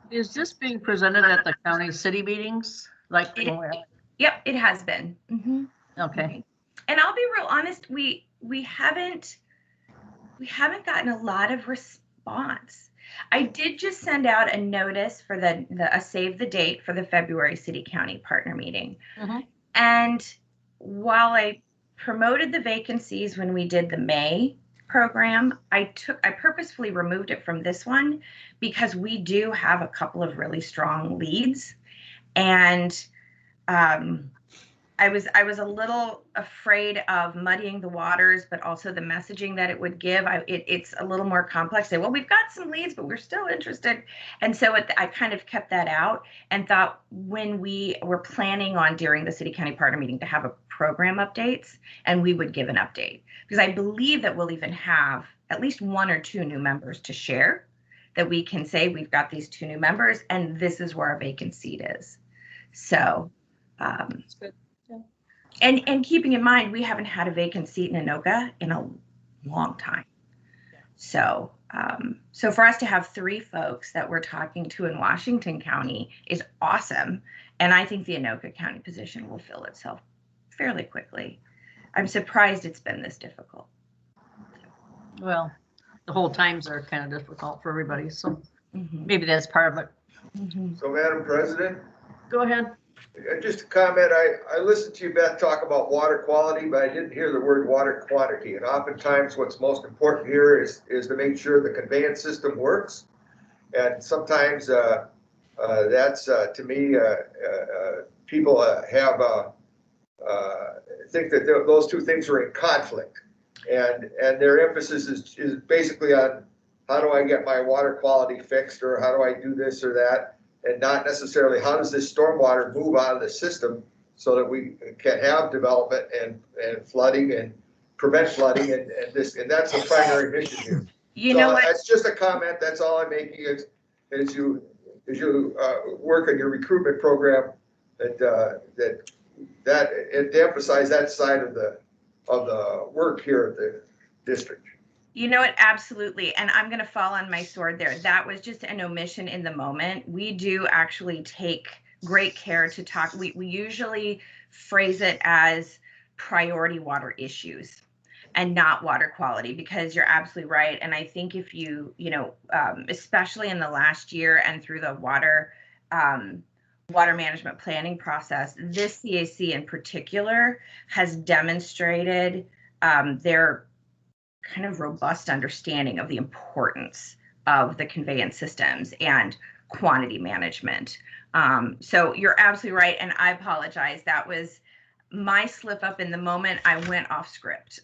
Is this being presented at the county city meetings? Like, Yep, it has been. Mm-hmm. Okay. And I'll be real honest, we haven't gotten a lot of response. I did just send out a notice for a save the date for the February city county partner meeting. Mm-hmm. And while I promoted the vacancies when we did the May program, I purposefully removed it from this one because we do have a couple of really strong leads. And I was a little afraid of muddying the waters, but also the messaging that it would give. It's a little more complex. Say, well, we've got some leads, but we're still interested. And so I kind of kept that out and thought when we were planning on during the city county partner meeting to have a program updates, and we would give an update, because I believe that we'll even have at least 1 or 2 new members to share, that we can say we've got these 2 new members and this is where our vacant seat is. So That's good. and keeping in mind, we haven't had a vacant seat in Anoka in a long time. So so for us to have 3 folks that we're talking to in Washington County is awesome. And I think the Anoka County position will fill itself fairly quickly. I'm surprised it's been this difficult. Well, the whole times are kind of difficult for everybody, so Mm-hmm. maybe that's part of it. Mm-hmm. So Madam President, Go ahead. just a comment, I listened to you, Beth, talk about water quality, but I didn't hear the word water quantity. And oftentimes what's most important here is to make sure the conveyance system works. And sometimes that's, to me, people think that those 2 things are in conflict. And their emphasis is basically on how do I get my water quality fixed, or how do I do this or that, and not necessarily how does this stormwater move out of the system so that we can have development and flooding and prevent flooding and that's the primary mission here. You know what? That's just a comment. That's all I'm making as you work on your recruitment program, that to emphasize that side of the work here at the district. You know what? Absolutely. And I'm going to fall on my sword there. That was just an omission in the moment. We do actually take great care to talk. We usually phrase it as priority water issues and not water quality, because you're absolutely right. And I think if you especially in the last year and through the water management planning process, this CAC in particular has demonstrated their kind of robust understanding of the importance of the conveyance systems and quantity management. So you're absolutely right. And I apologize. That was my slip up in the moment. I went off script.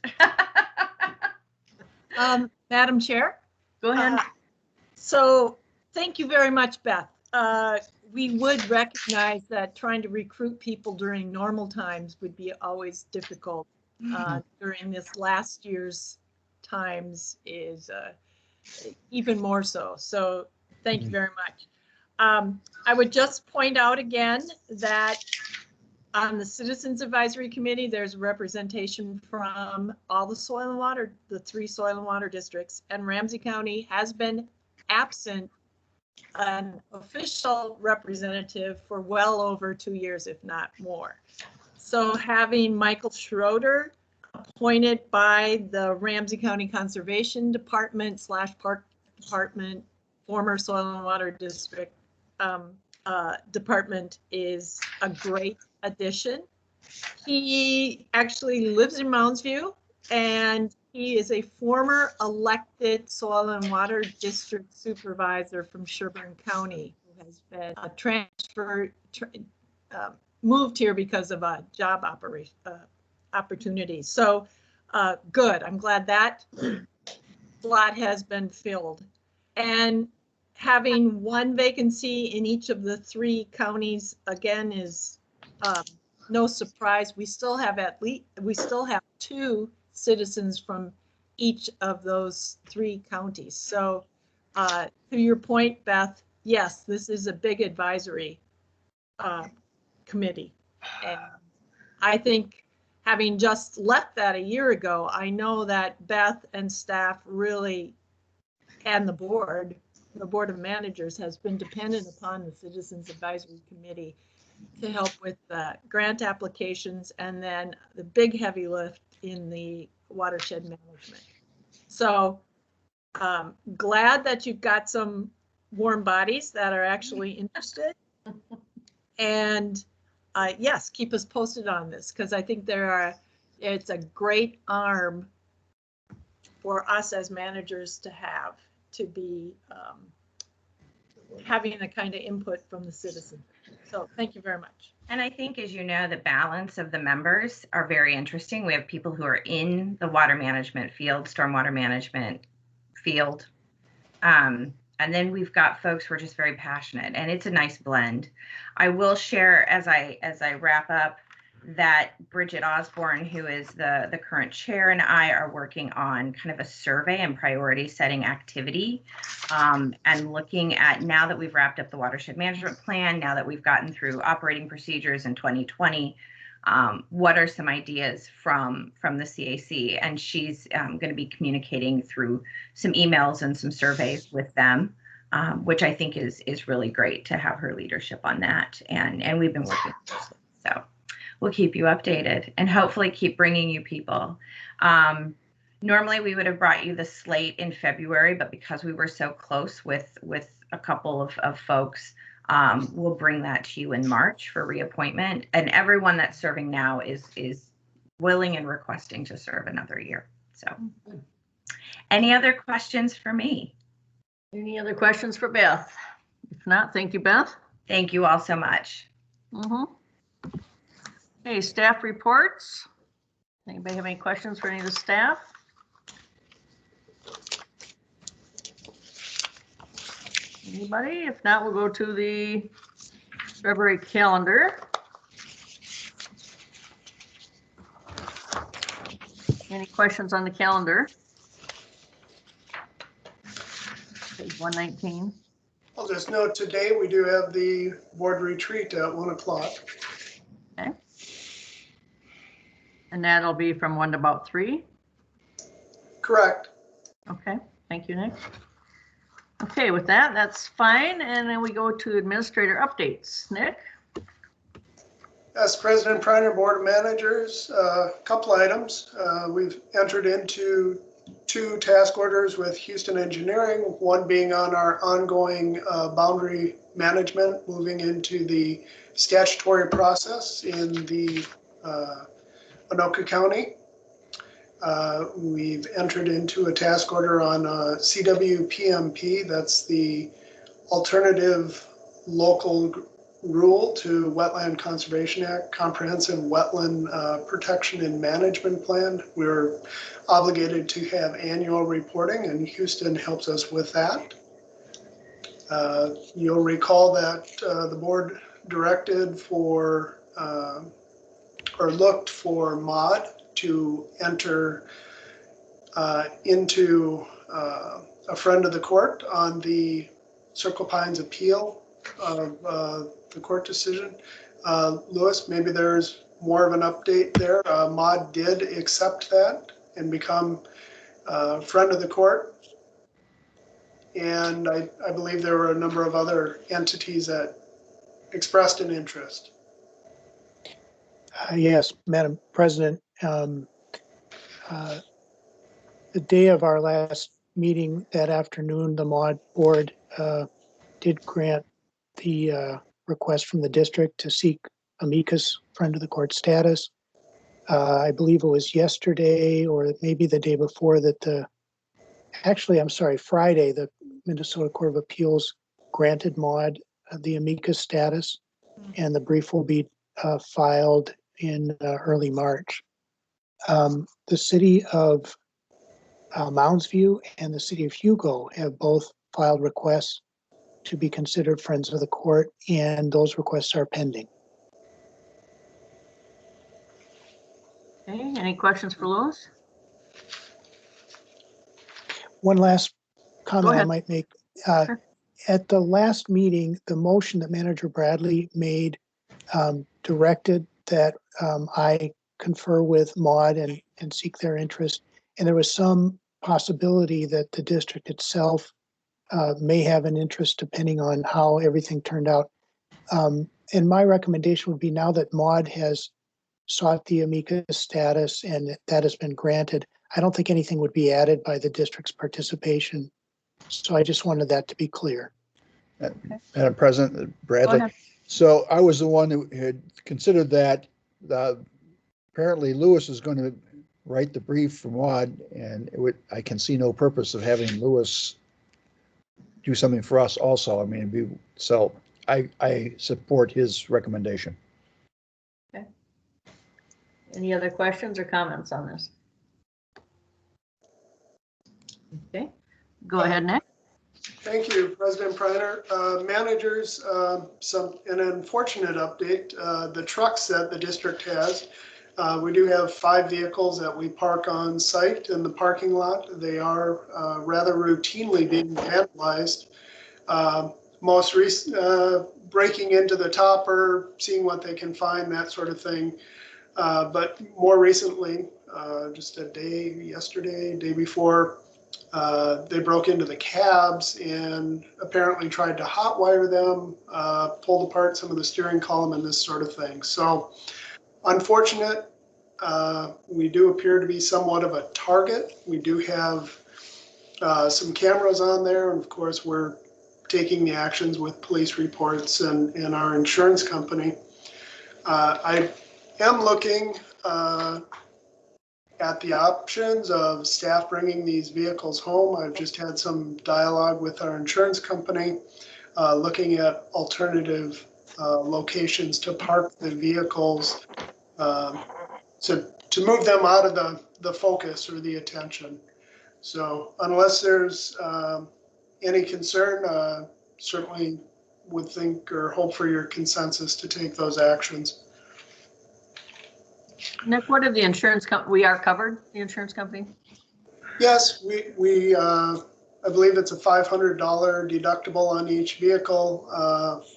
Madam Chair? Go ahead. So thank you very much, Beth. We would recognize that trying to recruit people during normal times would be always difficult. During this last year's times is even more so. So thank you very much. I would just point out again that on the Citizens Advisory Committee, there's representation from all the soil and water, the 3 soil and water districts, and Ramsey County has been absent an official representative for well over 2 years, if not more. So having Michael Schroeder appointed by the Ramsey County Conservation Department / Park Department, former Soil and Water District department is a great addition. He actually lives in Mounds View, and he is a former elected Soil and Water District supervisor from Sherburne County, who has been moved here because of a job opportunity. So good. I'm glad that slot has been filled. And having one vacancy in each of the 3 counties again is no surprise. We still have 2 citizens from each of those 3 counties. So to your point, Beth, yes, this is a big advisory committee. And I think having just left that a year ago, I know that Beth and staff really, and the board of managers has been dependent upon the Citizens Advisory Committee to help with the grant applications and then the big heavy lift in the watershed management. So glad that you've got some warm bodies that are actually interested. And yes, keep us posted on this, because I think it's a great arm for us as managers to have, to be having the kind of input from the citizens. So thank you very much. And I think, as you know, the balance of the members are very interesting. We have people who are in the water management field, stormwater management field. And then we've got folks who are just very passionate, and it's a nice blend. I will share as I wrap up that Bridget Osborne, who is the current chair, and I are working on kind of a survey and priority setting activity, and looking at, now that we've wrapped up the watershed management plan, now that we've gotten through operating procedures in 2020, what are some ideas from the CAC? And she's going to be communicating through some emails and some surveys with them, which I think is really great to have her leadership on that. And we've been working closely. So we'll keep you updated and hopefully keep bringing you people. Normally we would have brought you the slate in February, but because we were so close with a couple of folks, we'll bring that to you in March for reappointment. And everyone that's serving now is willing and requesting to serve another year. So any other questions for me? Any other questions for Beth? If not, thank you, Beth. Thank you all so much. Okay, staff reports. Anybody have any questions for any of the staff? Anybody? If not, we'll go to the February calendar. Any questions on the calendar? Page 119. I'll just note today we do have the board retreat at 1 o'clock. Okay. And that'll be from 1 to about 3? Correct. Okay, thank you, Nick. Okay, with that, that's fine. And then we go to administrator updates. Nick? As President Priner, Board of Managers, a couple items. We've entered into 2 task orders with Houston Engineering, one being on our ongoing boundary management, moving into the statutory process in the Anoka County. We've entered into a task order on CWPMP, that's the alternative local rule to Wetland Conservation Act, Comprehensive Wetland Protection and Management Plan. We're obligated to have annual reporting, and Houston helps us with that. You'll recall that the board directed for or looked for MOD to enter into a friend of the court on the Circle Pines appeal of the court decision. Lewis, maybe there's more of an update there. MOD did accept that and become a friend of the court. and I believe there were a number of other entities that expressed an interest. Yes, Madam President. The day of our last meeting that afternoon, the MAUD board did grant the request from the district to seek amicus friend of the court status. I believe it was yesterday or maybe the day before that Friday, the Minnesota Court of Appeals granted MAUD the amicus status, and the brief will be filed in early March. The city of Mounds View and the city of Hugo have both filed requests to be considered friends of the court, and those requests are pending. Okay, any questions for Louis? One last Go comment I ahead. might make. Sure. At the last meeting, the motion that Manager Bradley made directed that I confer with MAUD and seek their interest. And there was some possibility that the district itself may have an interest depending on how everything turned out. And my recommendation would be, now that MAUD has sought the amicus status and that has been granted, I don't think anything would be added by the district's participation. So I just wanted that to be clear. Madam President, Bradley. So I was the one who had considered that. Apparently Lewis is going to write the brief for MAUD, and I can see no purpose of having Lewis do something for us also. I mean, so I support his recommendation. Okay. Any other questions or comments on this? Okay, go ahead, Nick. Thank you, President Preiner. Managers, an unfortunate update. The trucks that the district has, we do have 5 vehicles that we park on site in the parking lot. They are rather routinely being vandalized. Most recent, breaking into the topper, seeing what they can find, that sort of thing. But more recently, just day before, they broke into the cabs and apparently tried to hotwire them, pulled apart some of the steering column and this sort of thing. So unfortunate. We do appear to be somewhat of a target. We do have some cameras on there, and of course we're taking the actions with police reports and our insurance company. I am looking at the options of staff bringing these vehicles home. I've just had some dialogue with our insurance company, looking at alternative locations to park the vehicles, to move them out of the focus or the attention. So unless there's any concern, certainly would think or hope for your consensus to take those actions. Nick, what did the insurance company, we are covered, the insurance company? Yes, we I believe it's a $500 deductible on each vehicle.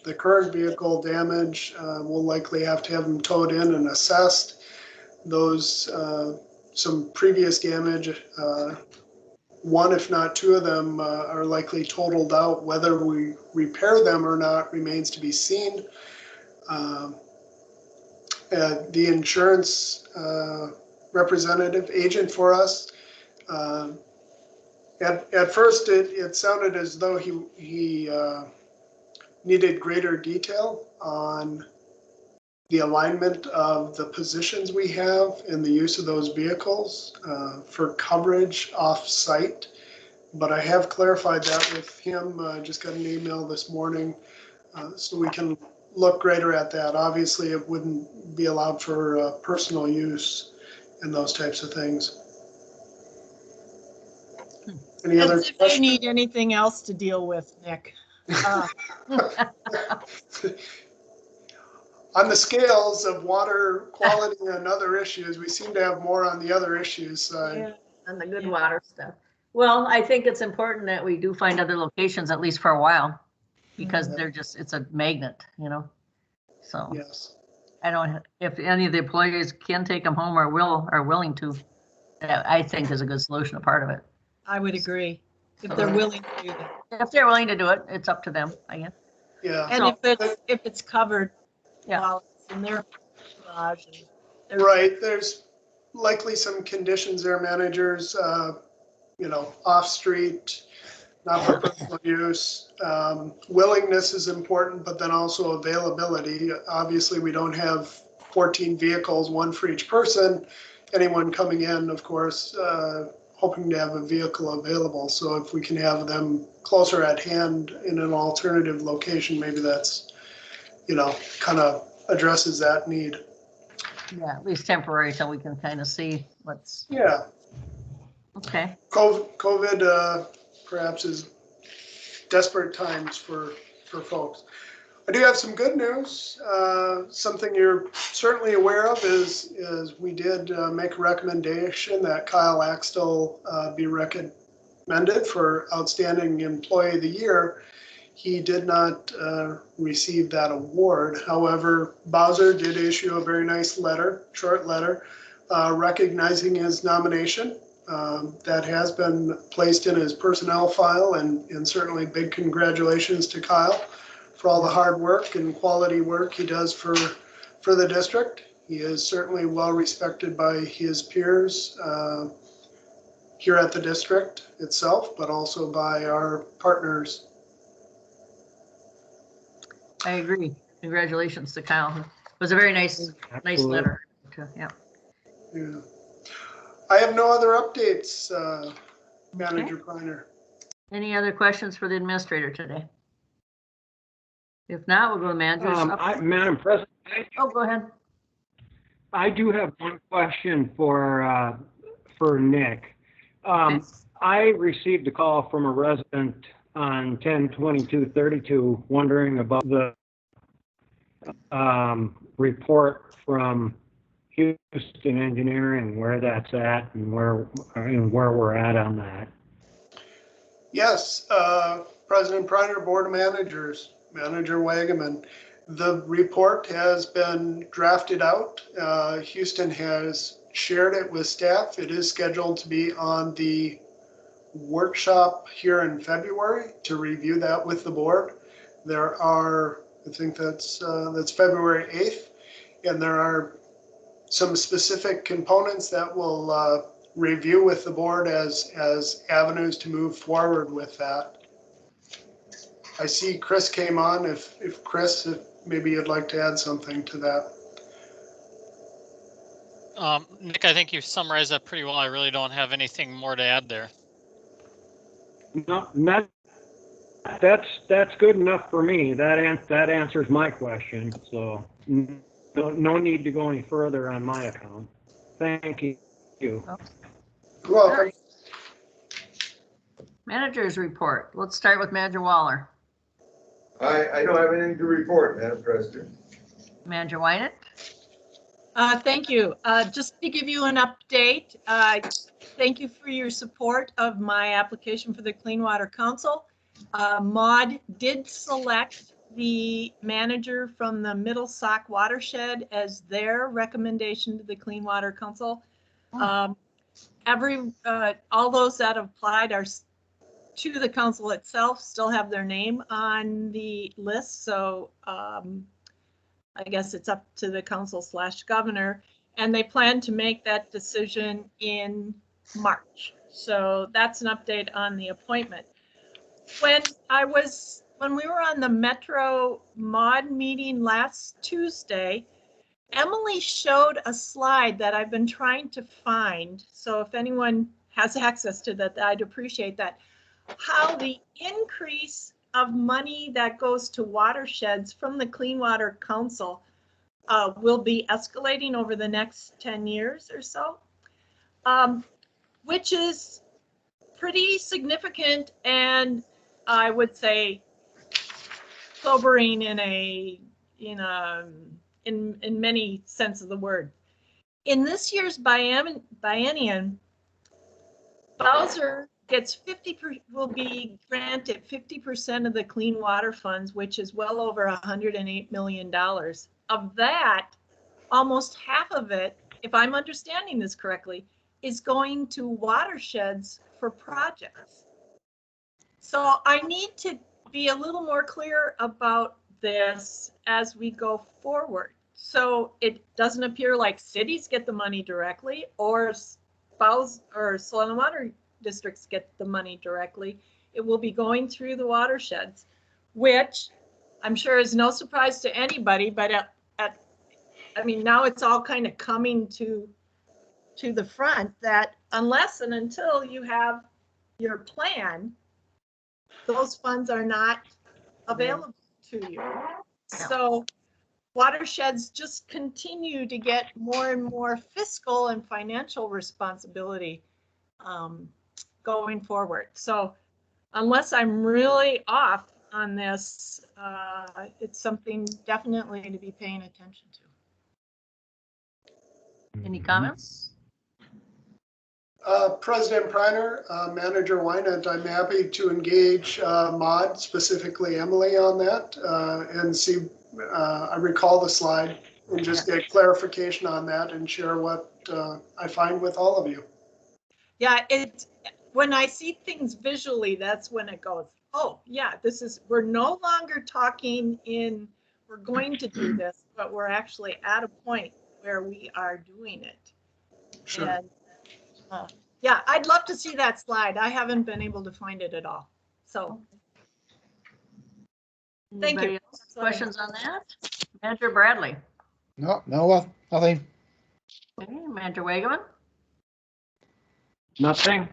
The current vehicle damage, we'll likely have to have them towed in and assessed. Those, some previous damage, 1 if not 2 of them are likely totaled out. Whether we repair them or not remains to be seen. The insurance representative agent for us, at first it sounded as though he needed greater detail on the alignment of the positions we have and the use of those vehicles for coverage off-site. But I have clarified that with him. Just got an email this morning, so we can look greater at that. Obviously, it wouldn't be allowed for personal use and those types of things. Any other As if you need anything else to deal with, Nick. On the scales of water quality and other issues, we seem to have more on the other issues side. Yeah, and the good water stuff. Well, I think it's important that we do find other locations, at least for a while, because they're just, it's a magnet, you know? So yes. I don't, if any of the employees can take them home or are willing to, that I think is a good solution, a part of it. I would agree. if they're willing to do that. If they're willing to do it, it's up to them, I guess. Yeah. And So- if it's covered Yeah. while it's in their garage. And Right, there's likely some conditions there, managers, off-street, not for personal use. Willingness is important, but then also availability. Obviously, we don't have 14 vehicles, one for each person. Anyone coming in, of course, hoping to have a vehicle available. So if we can have them closer at hand in an alternative location, maybe that's, kind of addresses that need. Yeah, at least temporary till we can kind of see what's, Yeah, okay. COVID perhaps is desperate times for folks. I do have some good news. Something you're certainly aware of is we did make a recommendation that Kyle Axtell be recommended for Outstanding Employee of the Year. He did not receive that award. However, Bowser did issue a very nice letter, short letter, recognizing his nomination. That has been placed in his personnel file, and certainly big congratulations to Kyle for all the hard work and quality work he does for the district. He is certainly well respected by his peers here at the district itself, but also by our partners. I agree. Congratulations to Kyle. It was a very nice Absolutely. letter. Yeah. Yeah. I have no other updates, Manager Kleiner. Any other questions for the administrator today? If not, we'll go to managers. Madam President, Oh, go ahead. I do have one question for Nick. Okay. I received a call from a resident on 10/22/32 wondering about the report from Houston Engineering, where that's at and where we're at on that. Yes, President Preiner, Board of Managers, Manager Wagaman. The report has been drafted out. Houston has shared it with staff. It is scheduled to be on the workshop here in February to review that with the board. There are, I think that's February 8th, and there are some specific components that will review with the board as avenues to move forward with that. I see Chris came on. If Chris, maybe you'd like to add something to that. Nick, I think you summarized that pretty well. I really don't have anything more to add there. No, that's good enough for me. That answers my question. So no need to go any further on my account. Thank you. You're welcome. Managers report. Let's start with Manager Waller. I don't have anything to report, Madam President. Manager Wynant. Thank you. Just to give you an update, thank you for your support of my application for the Clean Water Council. MAUD did select the manager from the Middle Sauk Watershed as their recommendation to the Clean Water Council. All those that applied are to the council itself still have their name on the list. So I guess it's up to the council/governor, and they plan to make that decision in March. So that's an update on the appointment. When we were on the Metro MAUD meeting last Tuesday, Emily showed a slide that I've been trying to find. So if anyone has access to that, I'd appreciate that. How the increase of money that goes to watersheds from the Clean Water Council will be escalating over the next 10 years or so, which is pretty significant and I would say sobering in many sense of the word. In this year's biennium, Bowser gets will be granted 50% of the clean water funds, which is well over $108 million. Of that, almost half of it, if I'm understanding this correctly, is going to watersheds for projects. So I need to be a little more clear about this as we go forward. So it doesn't appear like cities get the money directly or spouse or soil and water districts get the money directly. It will be going through the watersheds, which I'm sure is no surprise to anybody, but I mean, now it's all kind of coming to the front that unless and until you have your plan, those funds are not available to you. So watersheds just continue to get more and more fiscal and financial responsibility going forward. So unless I'm really off on this, it's something definitely to be paying attention to. Any comments? President Preiner, Manager Wynant, I'm happy to engage Maud, specifically Emily, on that and see, I recall the slide and just get clarification on that and share what I find with all of you. Yeah, when I see things visually, that's when it goes, oh yeah, we're no longer talking we're going to do this, but we're actually at a point where we are doing it. Sure. And, yeah, I'd love to see that slide. I haven't been able to find it at all. So thank you. Anybody else? Questions on that? Manager Bradley. No, nothing. Okay, Manager Wagaman. Nothing.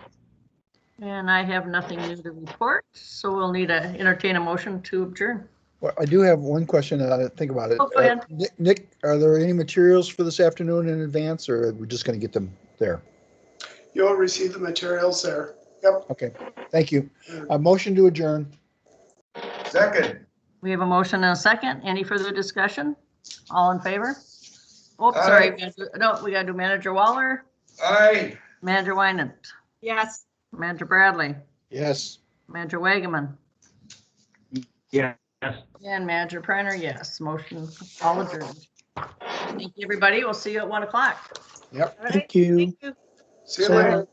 And I have nothing new to report, so we'll need to entertain a motion to adjourn. Well, I do have one question. Think about it. Oh, go ahead. Nick, are there any materials for this afternoon in advance, or are we just going to get them there? You'll receive the materials there. Yep. Okay, thank you. A motion to adjourn. Second. We have a motion and a second. Any further discussion? All in favor? Oh, Aye. sorry. No, we got to do Manager Waller, Aye. Manager Wynant, Yes. Manager Bradley, Yes. Manager Wagaman, Yes. and Manager Preiner, yes. Motion all adjourned. Thank you, everybody. We'll see you at 1 o'clock. Yep. All right. Thank you. Thank you. See you So- later.